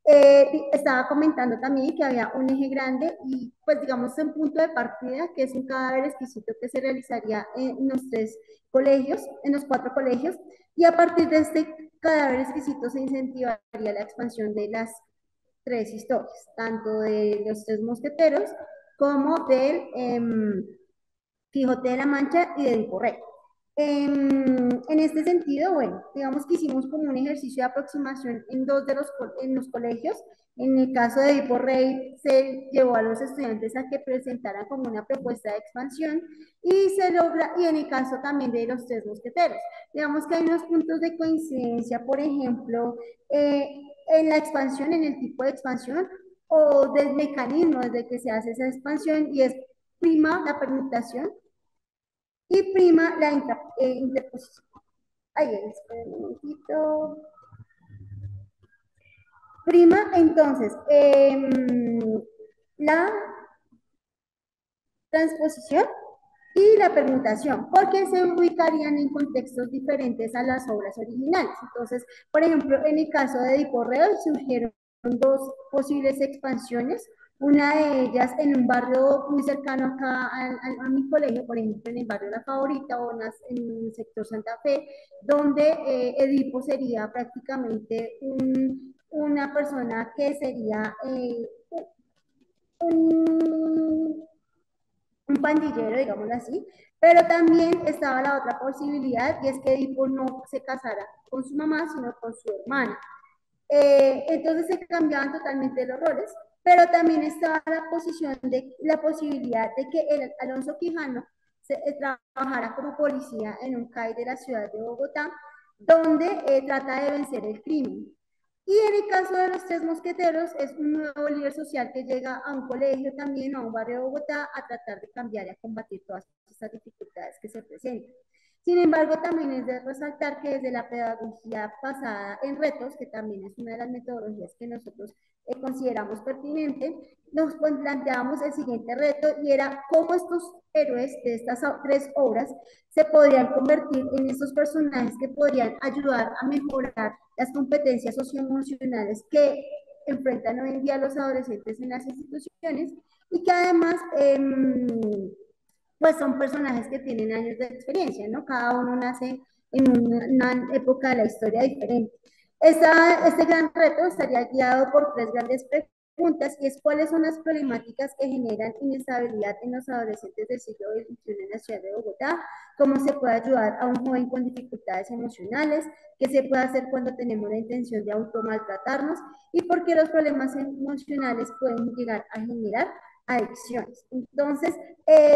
Estaba comentando también que había un eje grande y pues digamos un punto de partida que es un cadáver exquisito que se realizaría en los tres colegios, en los cuatro colegios, y a partir de este cadáver exquisito se incentivaría la expansión de las tres historias, tanto de los tres mosqueteros como del Quijote de la Mancha y de Edipo Rey. En este sentido, bueno, digamos que hicimos como un ejercicio de aproximación en dos de en los colegios. En el caso de Edipo Rey, se llevó a los estudiantes a que presentaran como una propuesta de expansión y se logra, y en el caso también de los tres mosqueteros. Digamos que hay unos puntos de coincidencia, por ejemplo, en la expansión, en el tipo de expansión o del mecanismo desde que se hace esa expansión y es prima la permutación y prima la interposición. Ahí es, espera un momentito. Prima, entonces, la transposición y la permutación, porque se ubicarían en contextos diferentes a las obras originales. Entonces, por ejemplo, en el caso de Edipo Rey surgieron dos posibles expansiones, una de ellas en un barrio muy cercano acá a mi colegio, por ejemplo, en el barrio La Favorita o en el sector Santa Fe, donde Edipo sería prácticamente una persona que sería un un pandillero, digámoslo así, pero también estaba la otra posibilidad y es que Edipo no se casara con su mamá, sino con su hermana. Entonces se cambiaban totalmente los roles, pero también estaba la posición de la posibilidad de que el Alonso Quijano trabajara como policía en un CAI de la ciudad de Bogotá, donde trata de vencer el crimen. Y en el caso de los tres mosqueteros, es un nuevo líder social que llega a un colegio también, a un barrio de Bogotá, a tratar de cambiar y a combatir todas estas dificultades que se presentan. Sin embargo, también es de resaltar que desde la pedagogía basada en retos, que también es una de las metodologías que nosotros consideramos pertinente, nos planteamos el siguiente reto y era cómo estos héroes de estas tres obras se podrían convertir en estos personajes que podrían ayudar a mejorar las competencias socioemocionales que enfrentan hoy en día los adolescentes en las instituciones y que además pues son personajes que tienen años de experiencia, ¿no? Cada uno nace en una época de la historia diferente. Este gran reto estaría guiado por tres grandes preguntas y es cuáles son las problemáticas que generan inestabilidad en los adolescentes del siglo XXI en la ciudad de Bogotá, cómo se puede ayudar a un joven con dificultades emocionales, qué se puede hacer cuando tenemos la intención de automaltratarnos y por qué los problemas emocionales pueden llegar a generar adicciones. Entonces,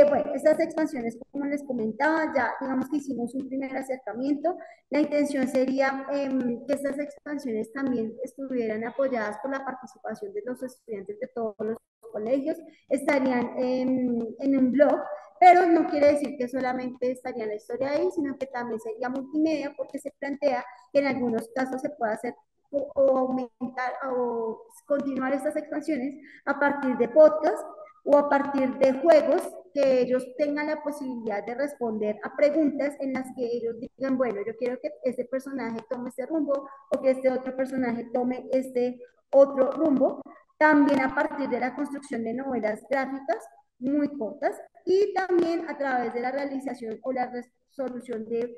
bueno, estas expansiones, como les comentaba, ya digamos que hicimos un primer acercamiento. La intención sería que estas expansiones también estuvieran apoyadas por la participación de los estudiantes de todos los colegios, estarían en un blog pero no quiere decir que solamente estaría la historia ahí, sino que también sería multimedia porque se plantea que en algunos casos se puede hacer o aumentar o continuar estas expansiones a partir de podcast o a partir de juegos que ellos tengan la posibilidad de responder a preguntas en las que ellos digan, bueno, yo quiero que este personaje tome este rumbo o que este otro personaje tome este otro rumbo. También a partir de la construcción de novelas gráficas muy cortas y también a través de la realización o la resolución de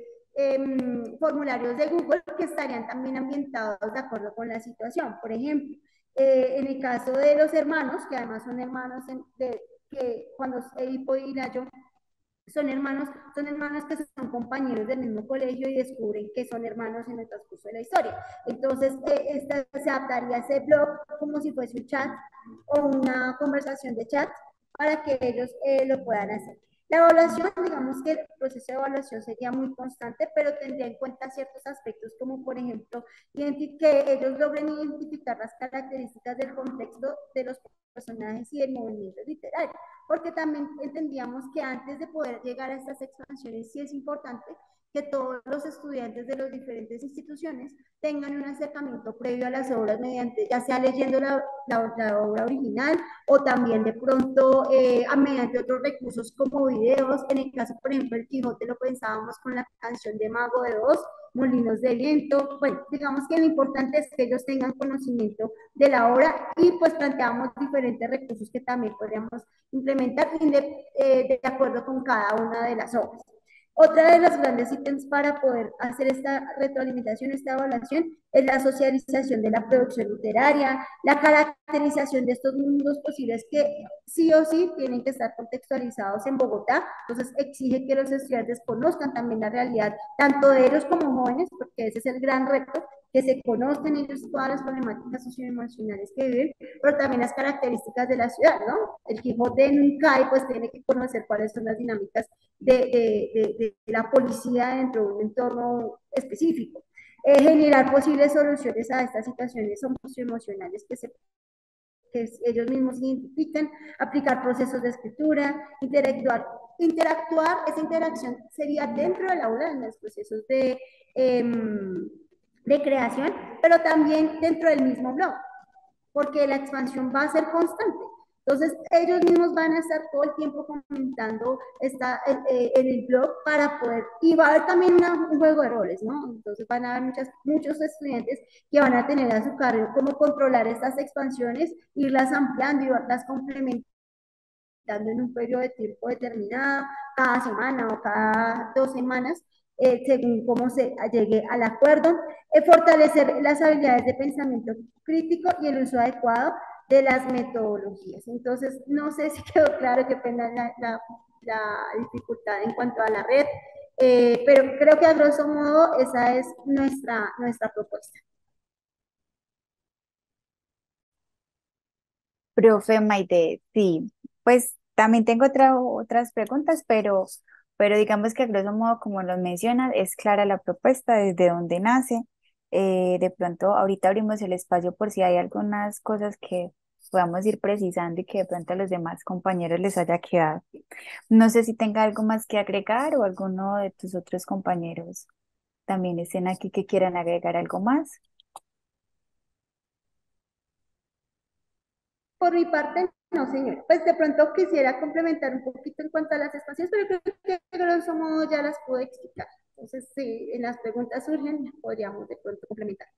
formularios de Google que estarían también ambientados de acuerdo con la situación. Por ejemplo, en el caso de los hermanos, que además son hermanos que cuando Edipo y Layo son hermanos que son compañeros del mismo colegio y descubren que son hermanos en el transcurso de la historia. Entonces, se adaptaría ese blog como si fuese un chat o una conversación de chat para que ellos lo puedan hacer. La evaluación, digamos que el proceso de evaluación sería muy constante, pero tendría en cuenta ciertos aspectos como, por ejemplo, que ellos logren identificar las características del contexto de los personajes y del movimiento literario, porque también entendíamos que antes de poder llegar a estas expansiones sí es importante que todos los estudiantes de las diferentes instituciones tengan un acercamiento previo a las obras mediante, ya sea leyendo la obra original o también de pronto mediante otros recursos como videos. En el caso, por ejemplo, el Quijote lo pensábamos con la canción de Mago de Oz, Molinos de Viento. Bueno, digamos que lo importante es que ellos tengan conocimiento de la obra y pues planteamos diferentes recursos que también podríamos implementar de acuerdo con cada una de las obras. Otra de los grandes ítems para poder hacer esta retroalimentación, esta evaluación, es la socialización de la producción literaria, la caracterización de estos mundos posibles que sí o sí tienen que estar contextualizados en Bogotá. Entonces exige que los estudiantes conozcan también la realidad, tanto de ellos como jóvenes, porque ese es el gran reto, que se conozcan ellos todas las problemáticas socioemocionales que viven, pero también las características de la ciudad, ¿no? El Quijote en un CAI pues tiene que conocer cuáles son las dinámicas de la policía dentro de un entorno específico. Generar posibles soluciones a estas situaciones socioemocionales que ellos mismos identifican, aplicar procesos de escritura, esa interacción sería dentro del aula en los procesos de creación, pero también dentro del mismo blog, porque la expansión va a ser constante. Entonces, ellos mismos van a estar todo el tiempo comentando en el blog para poder, y va a haber también un juego de roles, ¿no? Entonces, van a haber muchos estudiantes que van a tener a su cargo cómo controlar estas expansiones, irlas ampliando y irlas complementando en un periodo de tiempo determinado, cada semana o cada 2 semanas, según cómo se llegue al acuerdo, fortalecer las habilidades de pensamiento crítico y el uso adecuado de las metodologías. Entonces, no sé si quedó claro, qué pena la dificultad en cuanto a la red, pero creo que a grosso modo esa es nuestra propuesta. Profe Maite, sí, pues también tengo otras preguntas, pero digamos que a grosso modo, como lo mencionas, es clara la propuesta, desde dónde nace. De pronto, ahorita abrimos el espacio por si hay algunas cosas que podamos ir precisando y que de pronto a los demás compañeros les haya quedado. No sé si tenga algo más que agregar o alguno de tus otros compañeros también estén aquí que quieran agregar algo más. Por mi parte, no, señor. Pues de pronto quisiera complementar un poquito en cuanto a las espacios, pero creo que de grosso modo ya las pude explicar. Entonces, si en las preguntas surgen, podríamos de pronto complementar.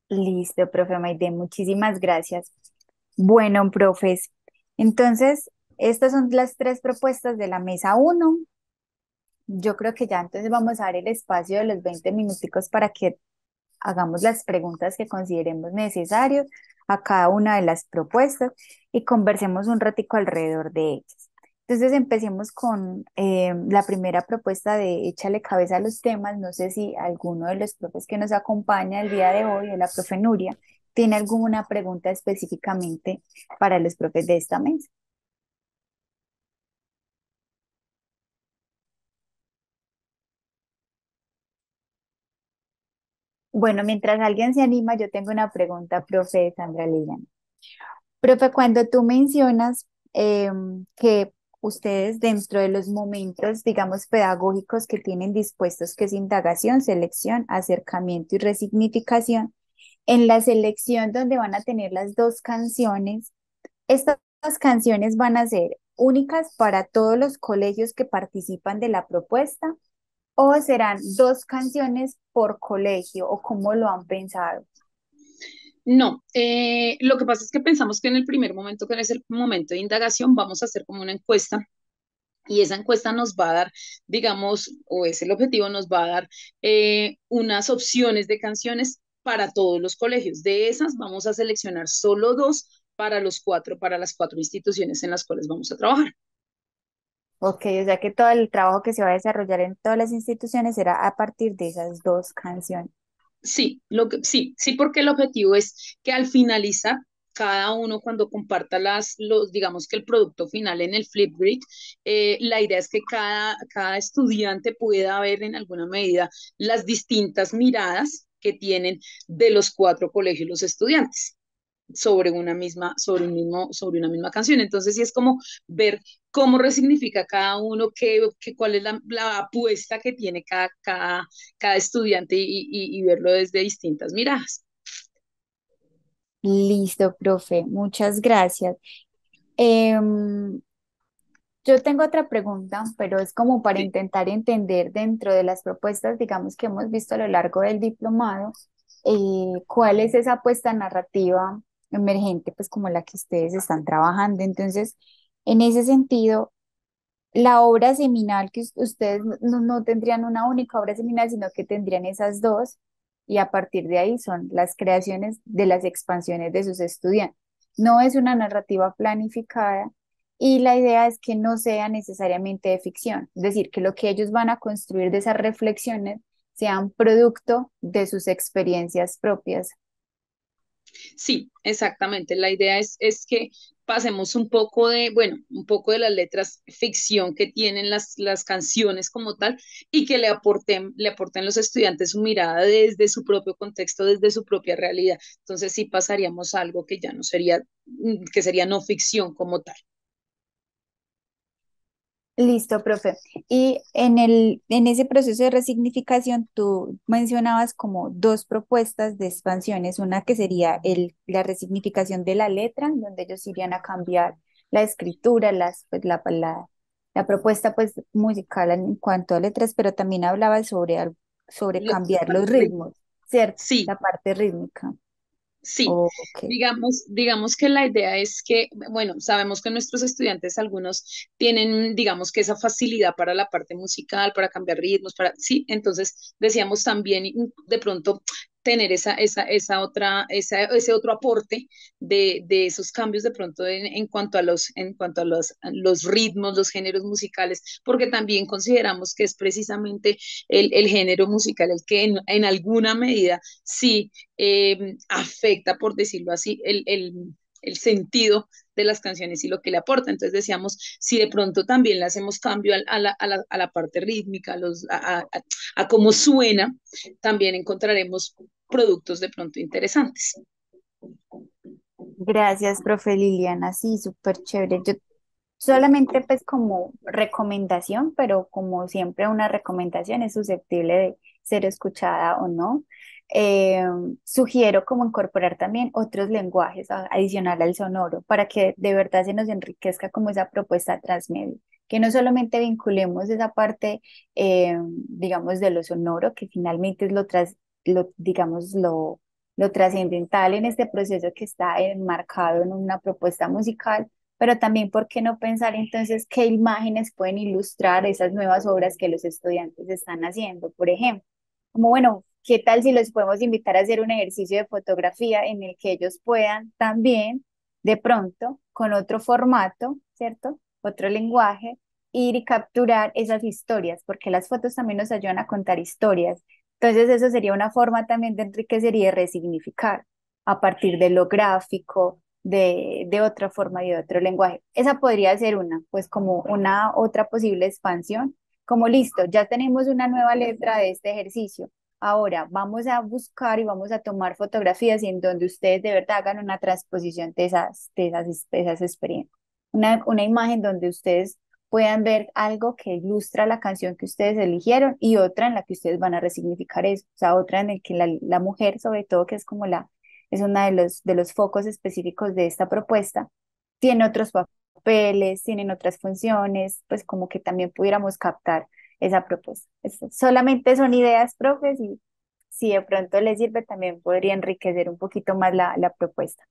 Listo, profe Maide, muchísimas gracias. Bueno, profes, entonces, estas son las tres propuestas de la mesa uno. Yo creo que ya entonces vamos a dar el espacio de los 20 minuticos para que hagamos las preguntas que consideremos necesarios a cada una de las propuestas y conversemos un ratico alrededor de ellas. Entonces empecemos con la primera propuesta de échale cabeza a los temas. No sé si alguno de los profes que nos acompaña el día de hoy, o la profe Nuria, tiene alguna pregunta específicamente para los profes de esta mesa. Bueno, mientras alguien se anima, yo tengo una pregunta, profe Sandra Lilian. Profe, cuando tú mencionas que ustedes dentro de los momentos, digamos, pedagógicos que tienen dispuestos, que es indagación, selección, acercamiento y resignificación, en la selección donde van a tener las dos canciones, estas canciones van a ser únicas para todos los colegios que participan de la propuesta o serán dos canciones por colegio o cómo lo han pensado. No, lo que pasa es que pensamos que en el primer momento, que es el momento de indagación, vamos a hacer como una encuesta y esa encuesta nos va a dar, digamos, o es el objetivo, nos va a dar unas opciones de canciones para todos los colegios. De esas vamos a seleccionar solo dos para los cuatro, para las cuatro instituciones en las cuales vamos a trabajar. Ok, o sea que todo el trabajo que se va a desarrollar en todas las instituciones será a partir de esas dos canciones. Sí, sí, porque el objetivo es que al finalizar, cada uno cuando comparta digamos que el producto final en el Flipgrid, la idea es que cada estudiante pueda ver en alguna medida las distintas miradas que tienen de los cuatro colegios los estudiantes sobre sobre una misma canción. Entonces, sí es como ver cómo resignifica cada uno, cuál es la apuesta que tiene cada estudiante y verlo desde distintas miradas. Listo, profe, muchas gracias. Em, yo tengo otra pregunta, pero es como para Sí. intentar entender dentro de las propuestas, digamos, que hemos visto a lo largo del diplomado, cuál es esa apuesta narrativa emergente, pues como la que ustedes están trabajando. Entonces, en ese sentido, la obra seminal que ustedes no tendrían una única obra seminal, sino que tendrían esas dos, y a partir de ahí son las creaciones de las expansiones de sus estudiantes. No es una narrativa planificada y la idea es que no sea necesariamente de ficción, es decir, que lo que ellos van a construir de esas reflexiones sean producto de sus experiencias propias. Sí, exactamente. La idea es que pasemos un poco bueno, un poco de las letras ficción que tienen las canciones como tal y que le aporten los estudiantes su mirada desde su propio contexto, desde su propia realidad. Entonces sí pasaríamos a algo que ya no sería, que sería no ficción como tal. Listo, profe. Y en ese proceso de resignificación, tú mencionabas como dos propuestas de expansiones, una que sería la resignificación de la letra, donde ellos irían a cambiar la escritura, la propuesta pues musical en cuanto a letras, pero también hablaba sobre La cambiar los parte ritmos, ¿cierto? Sí, La parte rítmica. sí, Ok. digamos que la idea es que, bueno, sabemos que nuestros estudiantes, algunos tienen, digamos que esa facilidad para la parte musical, para cambiar ritmos, sí, entonces decíamos también de pronto tener ese otro aporte de esos cambios de pronto en cuanto a los ritmos, los géneros musicales, porque también consideramos que es precisamente el género musical el que en alguna medida sí afecta, por decirlo así, el sentido de las canciones y lo que le aporta. Entonces decíamos, si de pronto también le hacemos cambio a la parte rítmica, a cómo suena, también encontraremos productos de pronto interesantes. Gracias, profe Liliana. Sí, súper chévere. Yo solamente pues como recomendación, pero como siempre una recomendación es susceptible de ser escuchada o no. eh, Sugiero como incorporar también otros lenguajes adicional al sonoro para que de verdad se nos enriquezca como esa propuesta transmedia, que no solamente vinculemos esa parte, digamos, de lo sonoro, que finalmente es digamos, lo trascendental en este proceso que está enmarcado en una propuesta musical, pero también, ¿por qué no pensar entonces qué imágenes pueden ilustrar esas nuevas obras que los estudiantes están haciendo? Por ejemplo, como bueno, ¿qué tal si los podemos invitar a hacer un ejercicio de fotografía en el que ellos puedan también, de pronto, con otro formato, ¿cierto? Otro lenguaje, ir y capturar esas historias, porque las fotos también nos ayudan a contar historias. Entonces, eso sería una forma también de enriquecer y de resignificar a partir de lo gráfico, de otra forma y de otro lenguaje. Esa podría ser una, pues como una otra posible expansión, como listo, ya tenemos una nueva letra de este ejercicio. Ahora vamos a buscar y vamos a tomar fotografías y en donde ustedes de verdad hagan una transposición de esas experiencias. Una imagen donde ustedes puedan ver algo que ilustra la canción que ustedes eligieron y otra en la que ustedes van a resignificar eso, o sea, otra en la que la mujer, sobre todo, que es como es uno de los focos específicos de esta propuesta, tiene otros papeles, tienen otras funciones, pues como que también pudiéramos captar esa propuesta. Solamente son ideas, profes, y si de pronto les sirve, también podría enriquecer un poquito más la propuesta.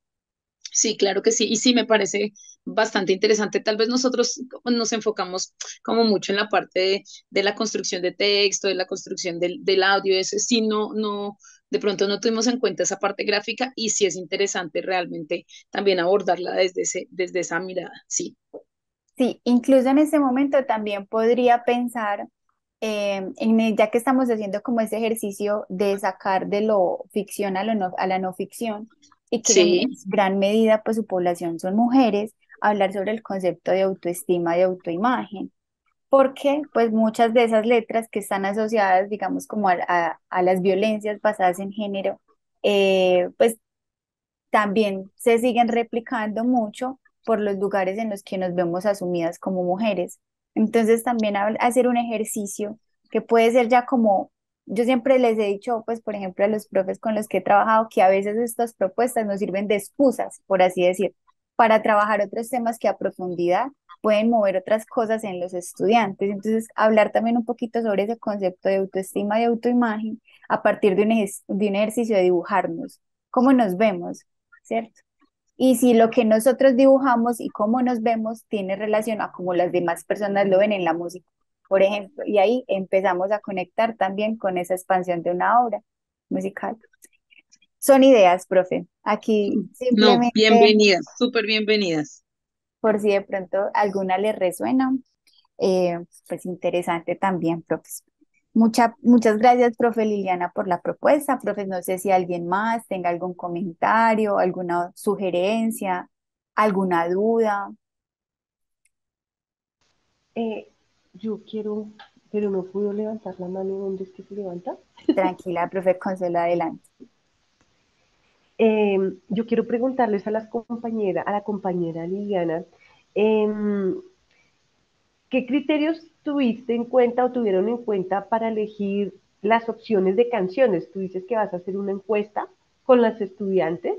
Sí, claro que sí. Y sí, me parece bastante interesante. Tal vez nosotros nos enfocamos como mucho en la parte de la construcción de texto, de la construcción del audio, eso sí, de pronto no tuvimos en cuenta esa parte gráfica y sí es interesante realmente también abordarla desde esa mirada. Sí, Sí, incluso en ese momento también podría pensar, ya que estamos haciendo como ese ejercicio de sacar de lo ficción a la no ficción, y que en sí, gran medida pues su población son mujeres, hablar sobre el concepto de autoestima, de autoimagen, porque pues muchas de esas letras que están asociadas, digamos, como a las violencias basadas en género, pues también se siguen replicando mucho por los lugares en los que nos vemos asumidas como mujeres. Entonces también hacer un ejercicio que puede ser ya como, yo siempre les he dicho, pues por ejemplo a los profes con los que he trabajado, que a veces estas propuestas nos sirven de excusas, por así decir, para trabajar otros temas que a profundidad pueden mover otras cosas en los estudiantes. Entonces, hablar también un poquito sobre ese concepto de autoestima y autoimagen a partir de de un ejercicio de dibujarnos, cómo nos vemos, ¿cierto? Y si lo que nosotros dibujamos y cómo nos vemos tiene relación a cómo las demás personas lo ven en la música, por ejemplo, y ahí empezamos a conectar también con esa expansión de una obra musical. Son ideas, profe. Aquí no, simplemente bienvenidas, súper bienvenidas. por si de pronto alguna le resuena, pues interesante también, profe. Muchas gracias, profe Liliana, por la propuesta. Profe, no sé si alguien más tenga algún comentario, alguna sugerencia, alguna duda. Eh, yo quiero, pero no puedo levantar la mano. ¿Dónde es que se levanta? Tranquila, profe Consuelo, adelante. Yo quiero preguntarles a la compañera Liliana, em, ¿qué criterios tuviste en cuenta o tuvieron en cuenta para elegir las opciones de canciones? Tú dices que vas a hacer una encuesta con las estudiantes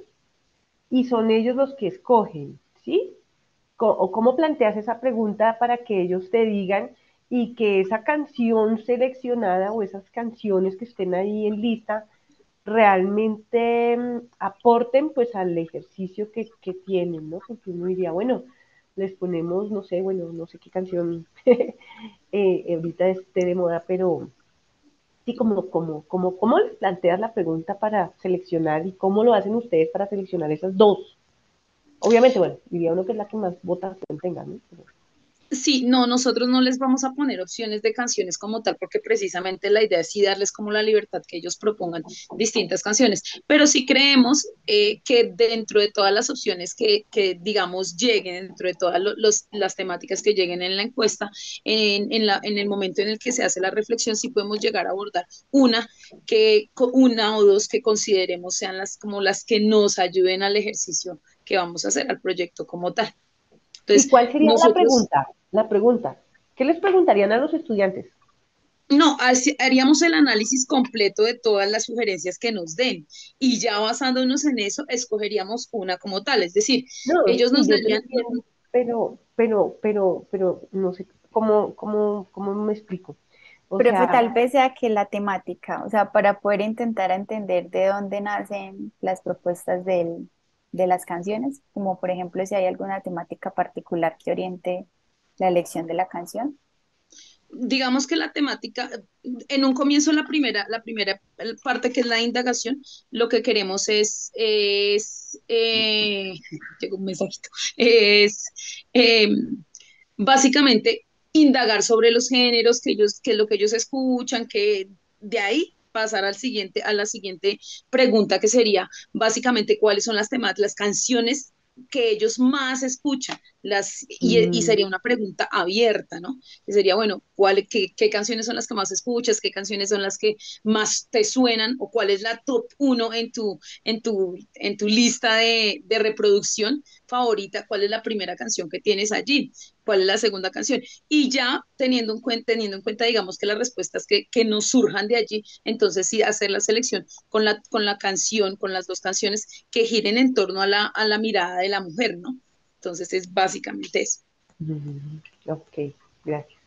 y son ellos los que escogen, ¿sí? ¿O cómo planteas esa pregunta para que ellos te digan y que esa canción seleccionada o esas canciones que estén ahí en lista realmente aporten pues al ejercicio que tienen, ¿no? Porque uno diría, bueno, les ponemos, no sé, bueno, no sé qué canción ahorita esté de moda, pero sí, ¿cómo les planteas la pregunta para seleccionar y cómo lo hacen ustedes para seleccionar esas dos? Obviamente, bueno, diría uno que es la que más votación tenga, ¿no? Pero, Sí, no, nosotros no les vamos a poner opciones de canciones como tal, porque precisamente la idea es sí darles como la libertad que ellos propongan distintas canciones, pero sí creemos que dentro de todas las opciones digamos, lleguen, dentro de todas las temáticas que lleguen en la encuesta, en el momento en el que se hace la reflexión, sí podemos llegar a abordar una o dos que consideremos sean como las que nos ayuden al ejercicio que vamos a hacer, al proyecto como tal. ¿y Entonces, cuál sería la nosotros pregunta? La pregunta. ¿Qué les preguntarían a los estudiantes? no, haríamos el análisis completo de todas las sugerencias que nos den y ya basándonos en eso, escogeríamos una como tal. Es decir, No, ellos sí, nos yo te darían, entiendo, pero no sé cómo me explico. O Profe, sea, tal vez sea que la temática, o sea, para poder intentar entender de dónde nacen las propuestas de las canciones, como por ejemplo si hay alguna temática particular que oriente la elección de la canción. digamos que la temática, en un comienzo, la primera parte que es la indagación, lo que queremos llegó un mensajito, es eh, básicamente indagar sobre los géneros, qué es lo que ellos escuchan, que de ahí pasar a la siguiente pregunta que sería básicamente cuáles son las temas, las canciones que ellos más escuchan, y sería una pregunta abierta, ¿no? Que sería, bueno, qué canciones son las que más escuchas? ¿Qué canciones son las que más te suenan? ¿O cuál es la top uno en tu lista de reproducción favorita? ¿Cuál es la primera canción que tienes allí? ¿Cuál es la segunda canción? Y ya teniendo en cuenta, digamos, que las respuestas que nos surjan de allí, entonces sí hacer la selección con la canción, con las dos canciones que giren en torno a la mirada de la mujer, ¿no? Entonces es básicamente eso. Ok, gracias.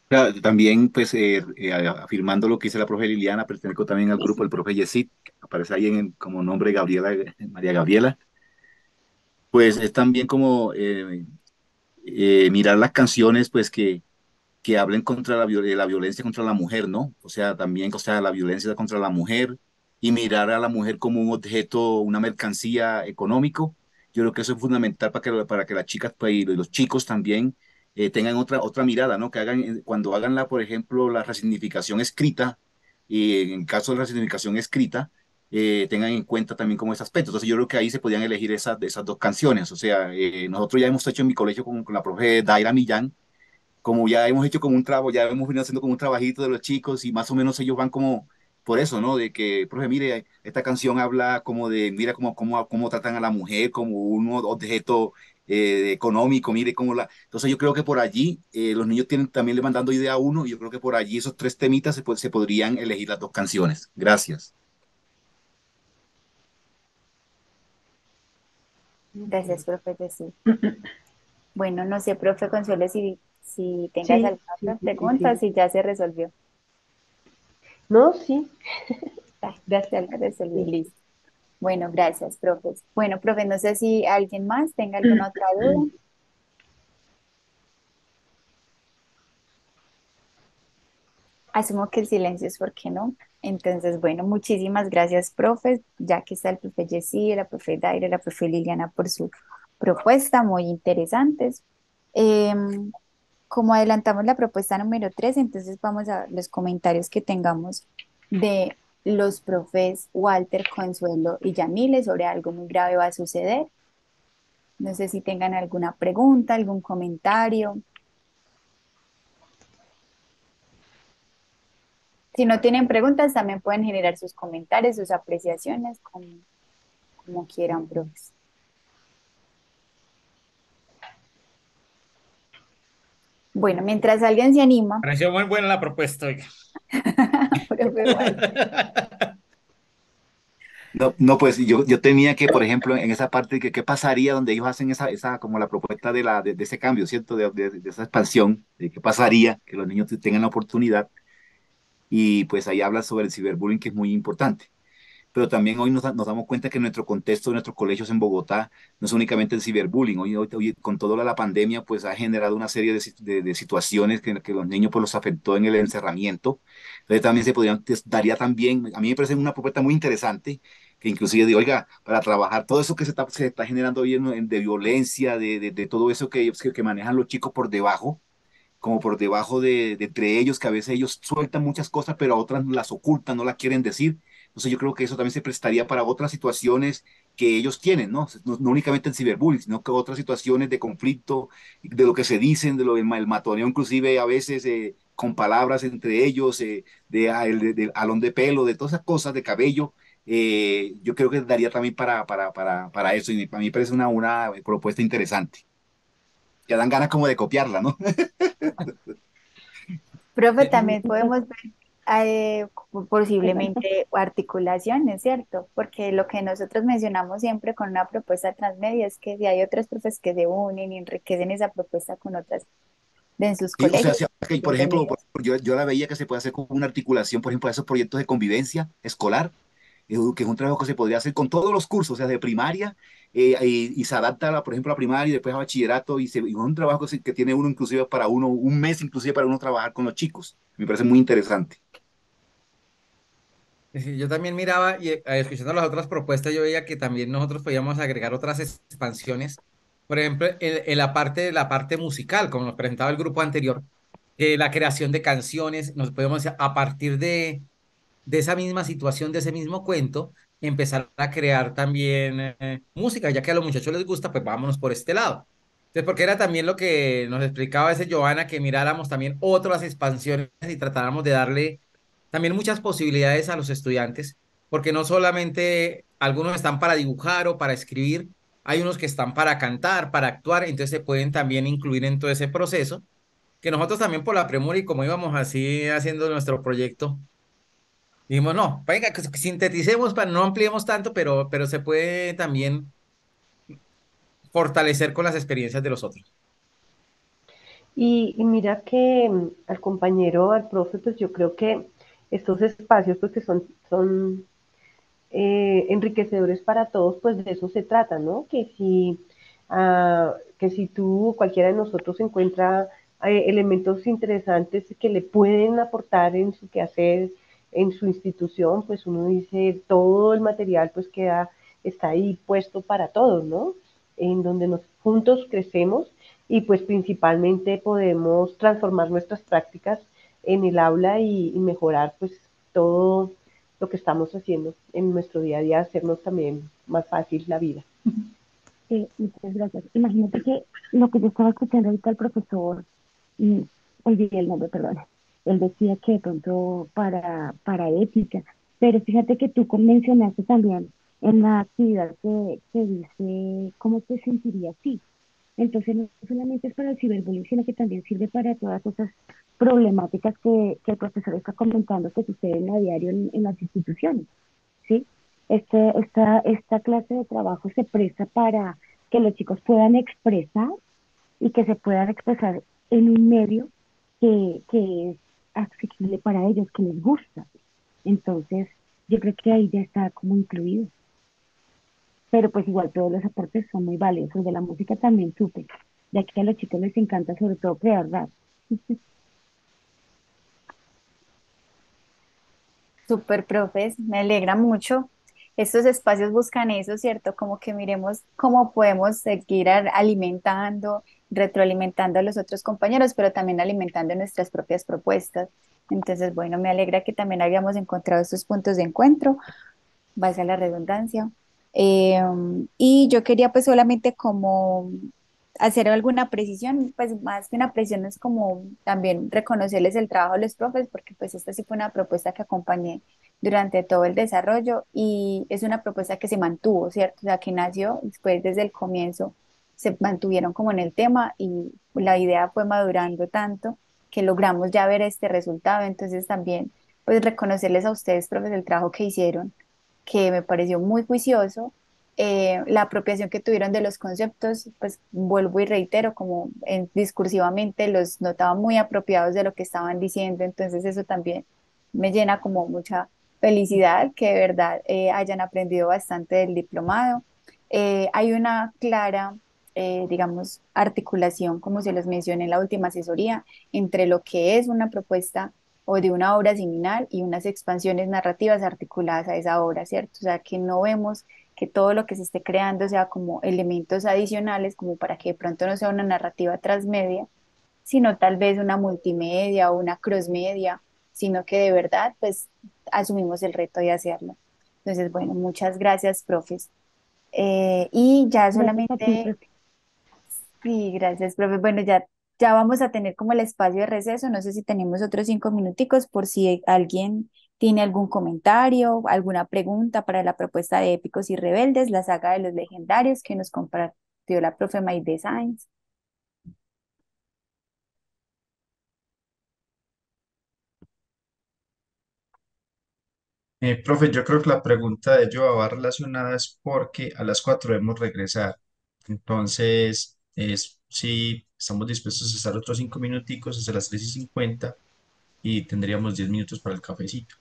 Claro, también, pues, afirmando lo que dice la profe Liliana, pertenezco también al grupo del profe Yesid, que aparece ahí como nombre Gabriela, María Gabriela, pues es también como mirar las canciones, pues, que hablen contra la violencia contra la mujer, ¿no? O sea, también, o sea, la violencia contra la mujer y mirar a la mujer como un objeto, una mercancía económico. Yo creo que eso es fundamental para que las chicas pues, y los chicos también tengan otra mirada, ¿no? Que hagan, cuando hagan por ejemplo, la resignificación escrita, y en caso de la resignificación escrita, tengan en cuenta también como ese aspecto. Entonces yo creo que ahí se podían elegir esas dos canciones. O sea, nosotros ya hemos hecho en mi colegio con la profe Daira Millán, como ya hemos hecho como un trabajo, ya hemos venido haciendo como un trabajito de los chicos y más o menos ellos van como por eso, ¿no? De que, profe, mire, esta canción habla como de, mira cómo tratan a la mujer como un objeto económico, mire cómo la... Entonces yo creo que por allí los niños también le van dando idea a uno y yo creo que por allí esos tres temitas se podrían elegir las dos canciones. Gracias. Gracias, profe. Sí. Bueno, no sé, profe Consuelo, si tengas Sí, alguna sí, otra sí, sí, pregunta, sí. si ya se resolvió. No, sí, Ah, ya se resolvió, sí. listo. Bueno, gracias, profe. Bueno, profe, no sé si alguien más tenga alguna otra duda. Asumo que el silencio es porque no. Entonces, bueno, muchísimas gracias, profe, ya que está el profe Jessy, la profe Daire, la profe Liliana por su propuesta, muy interesantes. Em, Como adelantamos la propuesta número 3, entonces vamos a los comentarios que tengamos de los profes Walter, Consuelo y Yamile sobre algo muy grave va a suceder. No sé si tengan alguna pregunta, algún comentario. Si no tienen preguntas, también pueden generar sus comentarios, sus apreciaciones, como quieran, profes. Bueno, mientras alguien se anima, Pareció muy buena la propuesta, oiga. profe Walter. No, no, pues yo temía que, por ejemplo, en esa parte, que qué pasaría donde ellos hacen como la propuesta de ese cambio, ¿cierto? De esa expansión, de qué pasaría, que los niños tengan la oportunidad, y pues ahí habla sobre el ciberbullying, que es muy importante. Pero también hoy nos damos cuenta que nuestro contexto, nuestros colegios en Bogotá, no es únicamente el ciberbullying. Hoy con toda la pandemia, pues ha generado una serie de situaciones que los niños pues los afectó en el encerramiento. Entonces también daría también, a mí me parece una propuesta muy interesante, que inclusive digo, oiga, para trabajar todo eso que se está generando hoy de violencia, de todo eso que manejan los chicos por debajo, como por debajo de entre ellos, que a veces ellos sueltan muchas cosas, pero a otras las ocultan, no las quieren decir. Entonces yo creo que eso también se prestaría para otras situaciones que ellos tienen, ¿no? No únicamente el ciberbullying, sino que otras situaciones de conflicto, de lo que se dicen, el matoneo, inclusive a veces con palabras entre ellos, de alón de pelo, de todas esas cosas, de cabello. Yo creo que daría también para eso, y para mí parece una propuesta interesante. Ya dan ganas como de copiarla, ¿no? Profe, Eh, también podemos ver posiblemente articulaciones, ¿cierto? Porque lo que nosotros mencionamos siempre con una propuesta transmedia es que si hay otros profes que se unen y enriquecen esa propuesta con otras de en sus Sí, o sea, colegios, que, por ejemplo, bienvenidos. yo la veía que se puede hacer como una articulación, por ejemplo, a esos proyectos de convivencia escolar, que es un trabajo que se podría hacer con todos los cursos, o sea, de primaria, y se adapta, por ejemplo, a primaria y después a bachillerato, y es un trabajo que tiene uno inclusive para uno, un mes inclusive para uno trabajar con los chicos. Me parece muy interesante. Sí, yo también miraba y escuchando las otras propuestas, yo veía que también nosotros podíamos agregar otras expansiones. Por ejemplo, en la parte musical, como nos presentaba el grupo anterior, la creación de canciones, nos podemos a partir de esa misma situación, de ese mismo cuento, empezar a crear también música, ya que a los muchachos les gusta, pues vámonos por este lado. Entonces, porque era también lo que nos explicaba ese Giovanna, que miráramos también otras expansiones y tratáramos de darle también muchas posibilidades a los estudiantes, porque no solamente algunos están para dibujar o para escribir, hay unos que están para cantar, para actuar, entonces se pueden también incluir en todo ese proceso, que nosotros también por la premura y como íbamos así haciendo nuestro proyecto, dijimos, no, venga, que sinteticemos, para no ampliemos tanto, pero se puede también fortalecer con las experiencias de los otros. Y mira que al compañero, al profe, pues yo creo que estos espacios, pues que son enriquecedores para todos, pues de eso se trata, ¿no? Que si tú o cualquiera de nosotros encuentra elementos interesantes que le pueden aportar en su quehacer, en su institución, pues uno dice, todo el material pues está ahí puesto para todos, ¿no? En donde nos juntos crecemos y pues principalmente podemos transformar nuestras prácticas en el aula y mejorar pues todo lo que estamos haciendo en nuestro día a día, hacernos también más fácil la vida. Muchas gracias. Imagínate que lo que yo estaba escuchando ahorita el profesor, y olvidé el nombre, perdón, él decía que de pronto para ética, pero fíjate que tú mencionaste también en la actividad que dice cómo te sentirías así. Entonces no solamente es para el ciberbullying, sino que también sirve para todas esas problemáticas que el profesor está comentando que suceden a diario en las instituciones. ¿Sí? Esta clase de trabajo se presta para que los chicos puedan expresar y que se puedan expresar en un medio que es accesible para ellos, que les gusta. Entonces, yo creo que ahí ya está como incluido. Pero pues igual todos los aportes son muy valiosos. De la música también supe, ya que a los chicos les encanta sobre todo crear rap. Súper, profes, me alegra mucho. Estos espacios buscan eso, ¿cierto? Como que miremos cómo podemos seguir alimentando, retroalimentando a los otros compañeros, pero también alimentando nuestras propias propuestas. Entonces, bueno, me alegra que también hayamos encontrado estos puntos de encuentro, valga la redundancia. Eh, y yo quería pues solamente como hacer alguna precisión, pues más que una precisión es como también reconocerles el trabajo de los profes, porque pues esta sí fue una propuesta que acompañé durante todo el desarrollo y es una propuesta que se mantuvo, ¿cierto? O sea, que nació después desde el comienzo, se mantuvieron como en el tema y la idea fue madurando tanto que logramos ya ver este resultado, entonces también pues reconocerles a ustedes, profes, el trabajo que hicieron que me pareció muy juicioso. La apropiación que tuvieron de los conceptos, pues vuelvo y reitero, como discursivamente los notaba muy apropiados de lo que estaban diciendo, entonces eso también me llena como mucha felicidad que de verdad hayan aprendido bastante del diplomado. Hay una clara, digamos, articulación, como se los mencioné en la última asesoría, entre lo que es una propuesta o de una obra similar y unas expansiones narrativas articuladas a esa obra, ¿cierto? O sea, que no vemos que todo lo que se esté creando sea como elementos adicionales, como para que de pronto no sea una narrativa transmedia, sino tal vez una multimedia o una crossmedia, sino que de verdad, pues, asumimos el reto de hacerlo. Entonces, bueno, muchas gracias, profes. Y ya Gracias a ti, solamente, profe. sí, gracias, profe. Bueno, ya vamos a tener como el espacio de receso. No sé si tenemos otros 5 minuticos por si alguien tiene algún comentario, alguna pregunta para la propuesta de Épicos y Rebeldes, la saga de los legendarios que nos compartió la profe Maide Sáenz. Profe, yo creo que la pregunta de Joa va relacionada es porque a las 4 debemos regresar. Entonces, es si estamos dispuestos a estar otros 5 minuticos hasta las 3:50 y tendríamos 10 minutos para el cafecito.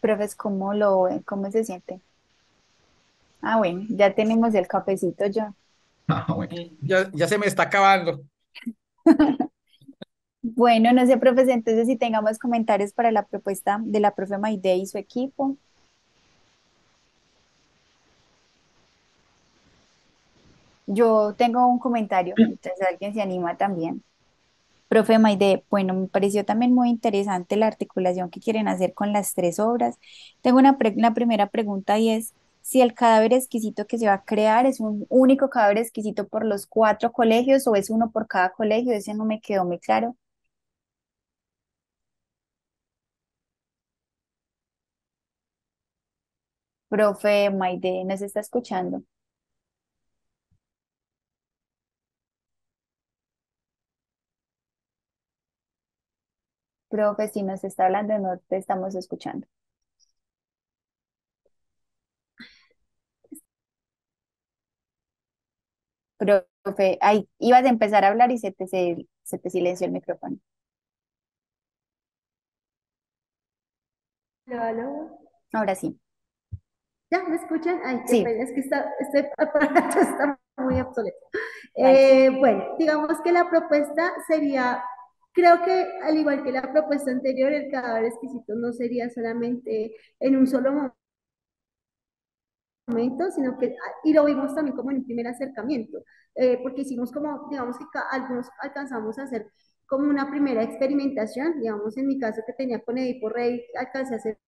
Profes, cómo se siente? Ah, bueno, ya tenemos el cafecito ya. Ah, bueno. Ya se me está acabando. Bueno, no sé, profes, entonces si tengamos comentarios para la propuesta de la profe Maide y su equipo. Yo tengo un comentario, entonces alguien se anima también. Profe Maide, bueno, me pareció también muy interesante la articulación que quieren hacer con las tres obras. Tengo la primera pregunta y es si el cadáver exquisito que se va a crear es un único cadáver exquisito por los cuatro colegios o es uno por cada colegio. Ese no me quedó muy claro. Profe Maide, ¿nos está escuchando? Profe, si nos está hablando, no te estamos escuchando. Profe, ahí ibas a empezar a hablar y se te silenció el micrófono. Aló, aló. Ahora sí. ¿Ya me escuchan? Ay, qué Sí, pena, es que este aparato está muy obsoleto. tranquilo. Bueno, digamos que la propuesta sería, creo que al igual que la propuesta anterior, el cadáver exquisito no sería solamente en un solo momento, sino que, y lo vimos también como en un primer acercamiento, porque hicimos como, digamos que algunos alcanzamos a hacer como una primera experimentación, digamos en mi caso que tenía con Edipo Rey, alcancé a hacer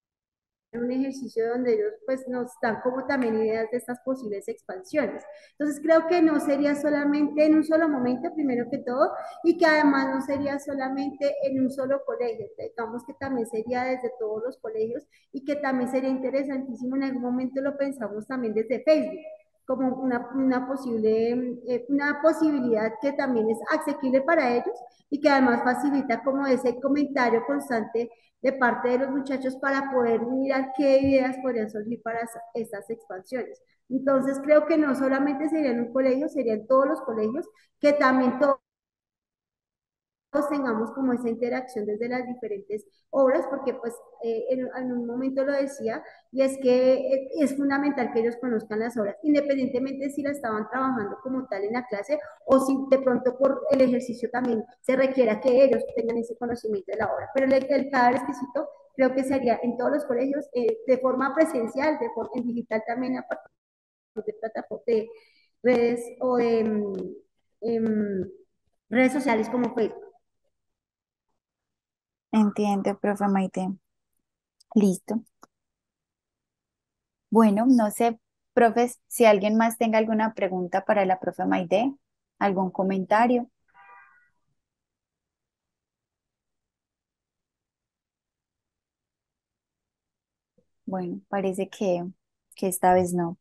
un ejercicio donde ellos pues nos dan como también ideas de estas posibles expansiones. Entonces creo que no sería solamente en un solo momento, primero que todo, y que además no sería solamente en un solo colegio, digamos que también sería desde todos los colegios y que también sería interesantísimo, en algún momento lo pensamos también desde Facebook como una posibilidad que también es asequible para ellos y que además facilita como ese comentario constante de parte de los muchachos para poder mirar qué ideas podrían surgir para estas expansiones. Entonces creo que no solamente sería en un colegio, sería en todos los colegios, que también todos tengamos como esa interacción desde las diferentes obras, porque pues en un momento lo decía, y es que es fundamental que ellos conozcan las obras, independientemente si la estaban trabajando como tal en la clase o si de pronto por el ejercicio también se requiera que ellos tengan ese conocimiento de la obra. Pero el cadáver exquisito creo que sería en todos los colegios, de forma presencial, en digital también a partir de plataformas de redes o de redes sociales como Facebook. Entiendo, profe Maite. Listo. Bueno, no sé, profes, si alguien más tenga alguna pregunta para la profe Maite, algún comentario. Bueno, parece que esta vez no.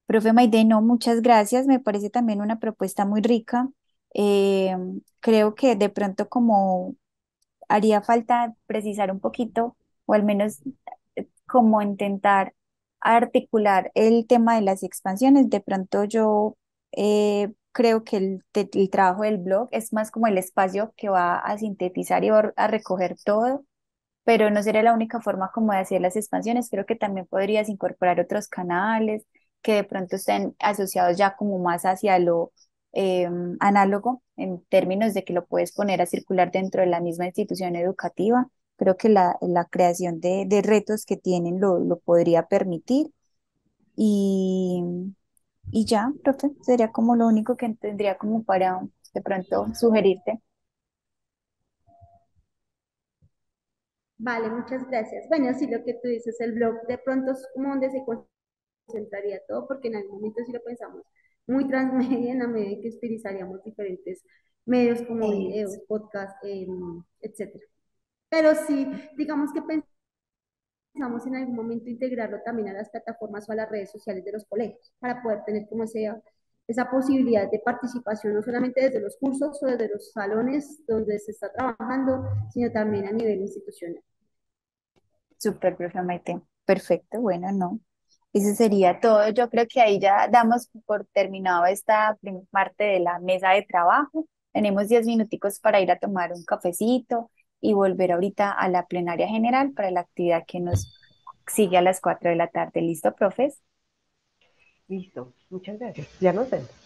Profe Maide, no, muchas gracias. Me parece también una propuesta muy rica. Eh, Creo que de pronto como haría falta precisar un poquito, o al menos como intentar articular el tema de las expansiones. De pronto yo creo que el trabajo del blog es más como el espacio que va a sintetizar y va a recoger todo, pero no sería la única forma como de hacer las expansiones. Creo que también podrías incorporar otros canales que de pronto estén asociados ya como más hacia lo análogo, en términos de que lo puedes poner a circular dentro de la misma institución educativa. Creo que la creación de retos que tienen lo podría permitir. Y, y ya, profe, sería como lo único que tendría como para de pronto sugerirte. Vale, muchas gracias. Bueno, sí, lo que tú dices, el blog de pronto es como donde se concentraría todo, porque en algún momento si lo pensamos muy transmedia, en la medida en que utilizaríamos diferentes medios como videos, podcasts, etcétera. Pero sí, digamos que pensamos en algún momento integrarlo también a las plataformas o a las redes sociales de los colegios, para poder tener como esa posibilidad de participación, no solamente desde los cursos o desde los salones donde se está trabajando, sino también a nivel institucional. Súper, profe Maite. Perfecto, bueno, no. Eso sería todo. Yo creo que ahí ya damos por terminado esta parte de la mesa de trabajo. Tenemos 10 minuticos para ir a tomar un cafecito y volver ahorita a la plenaria general para la actividad que nos sigue a las 4 de la tarde. ¿Listo, profes? Listo, muchas gracias. Ya nos vemos.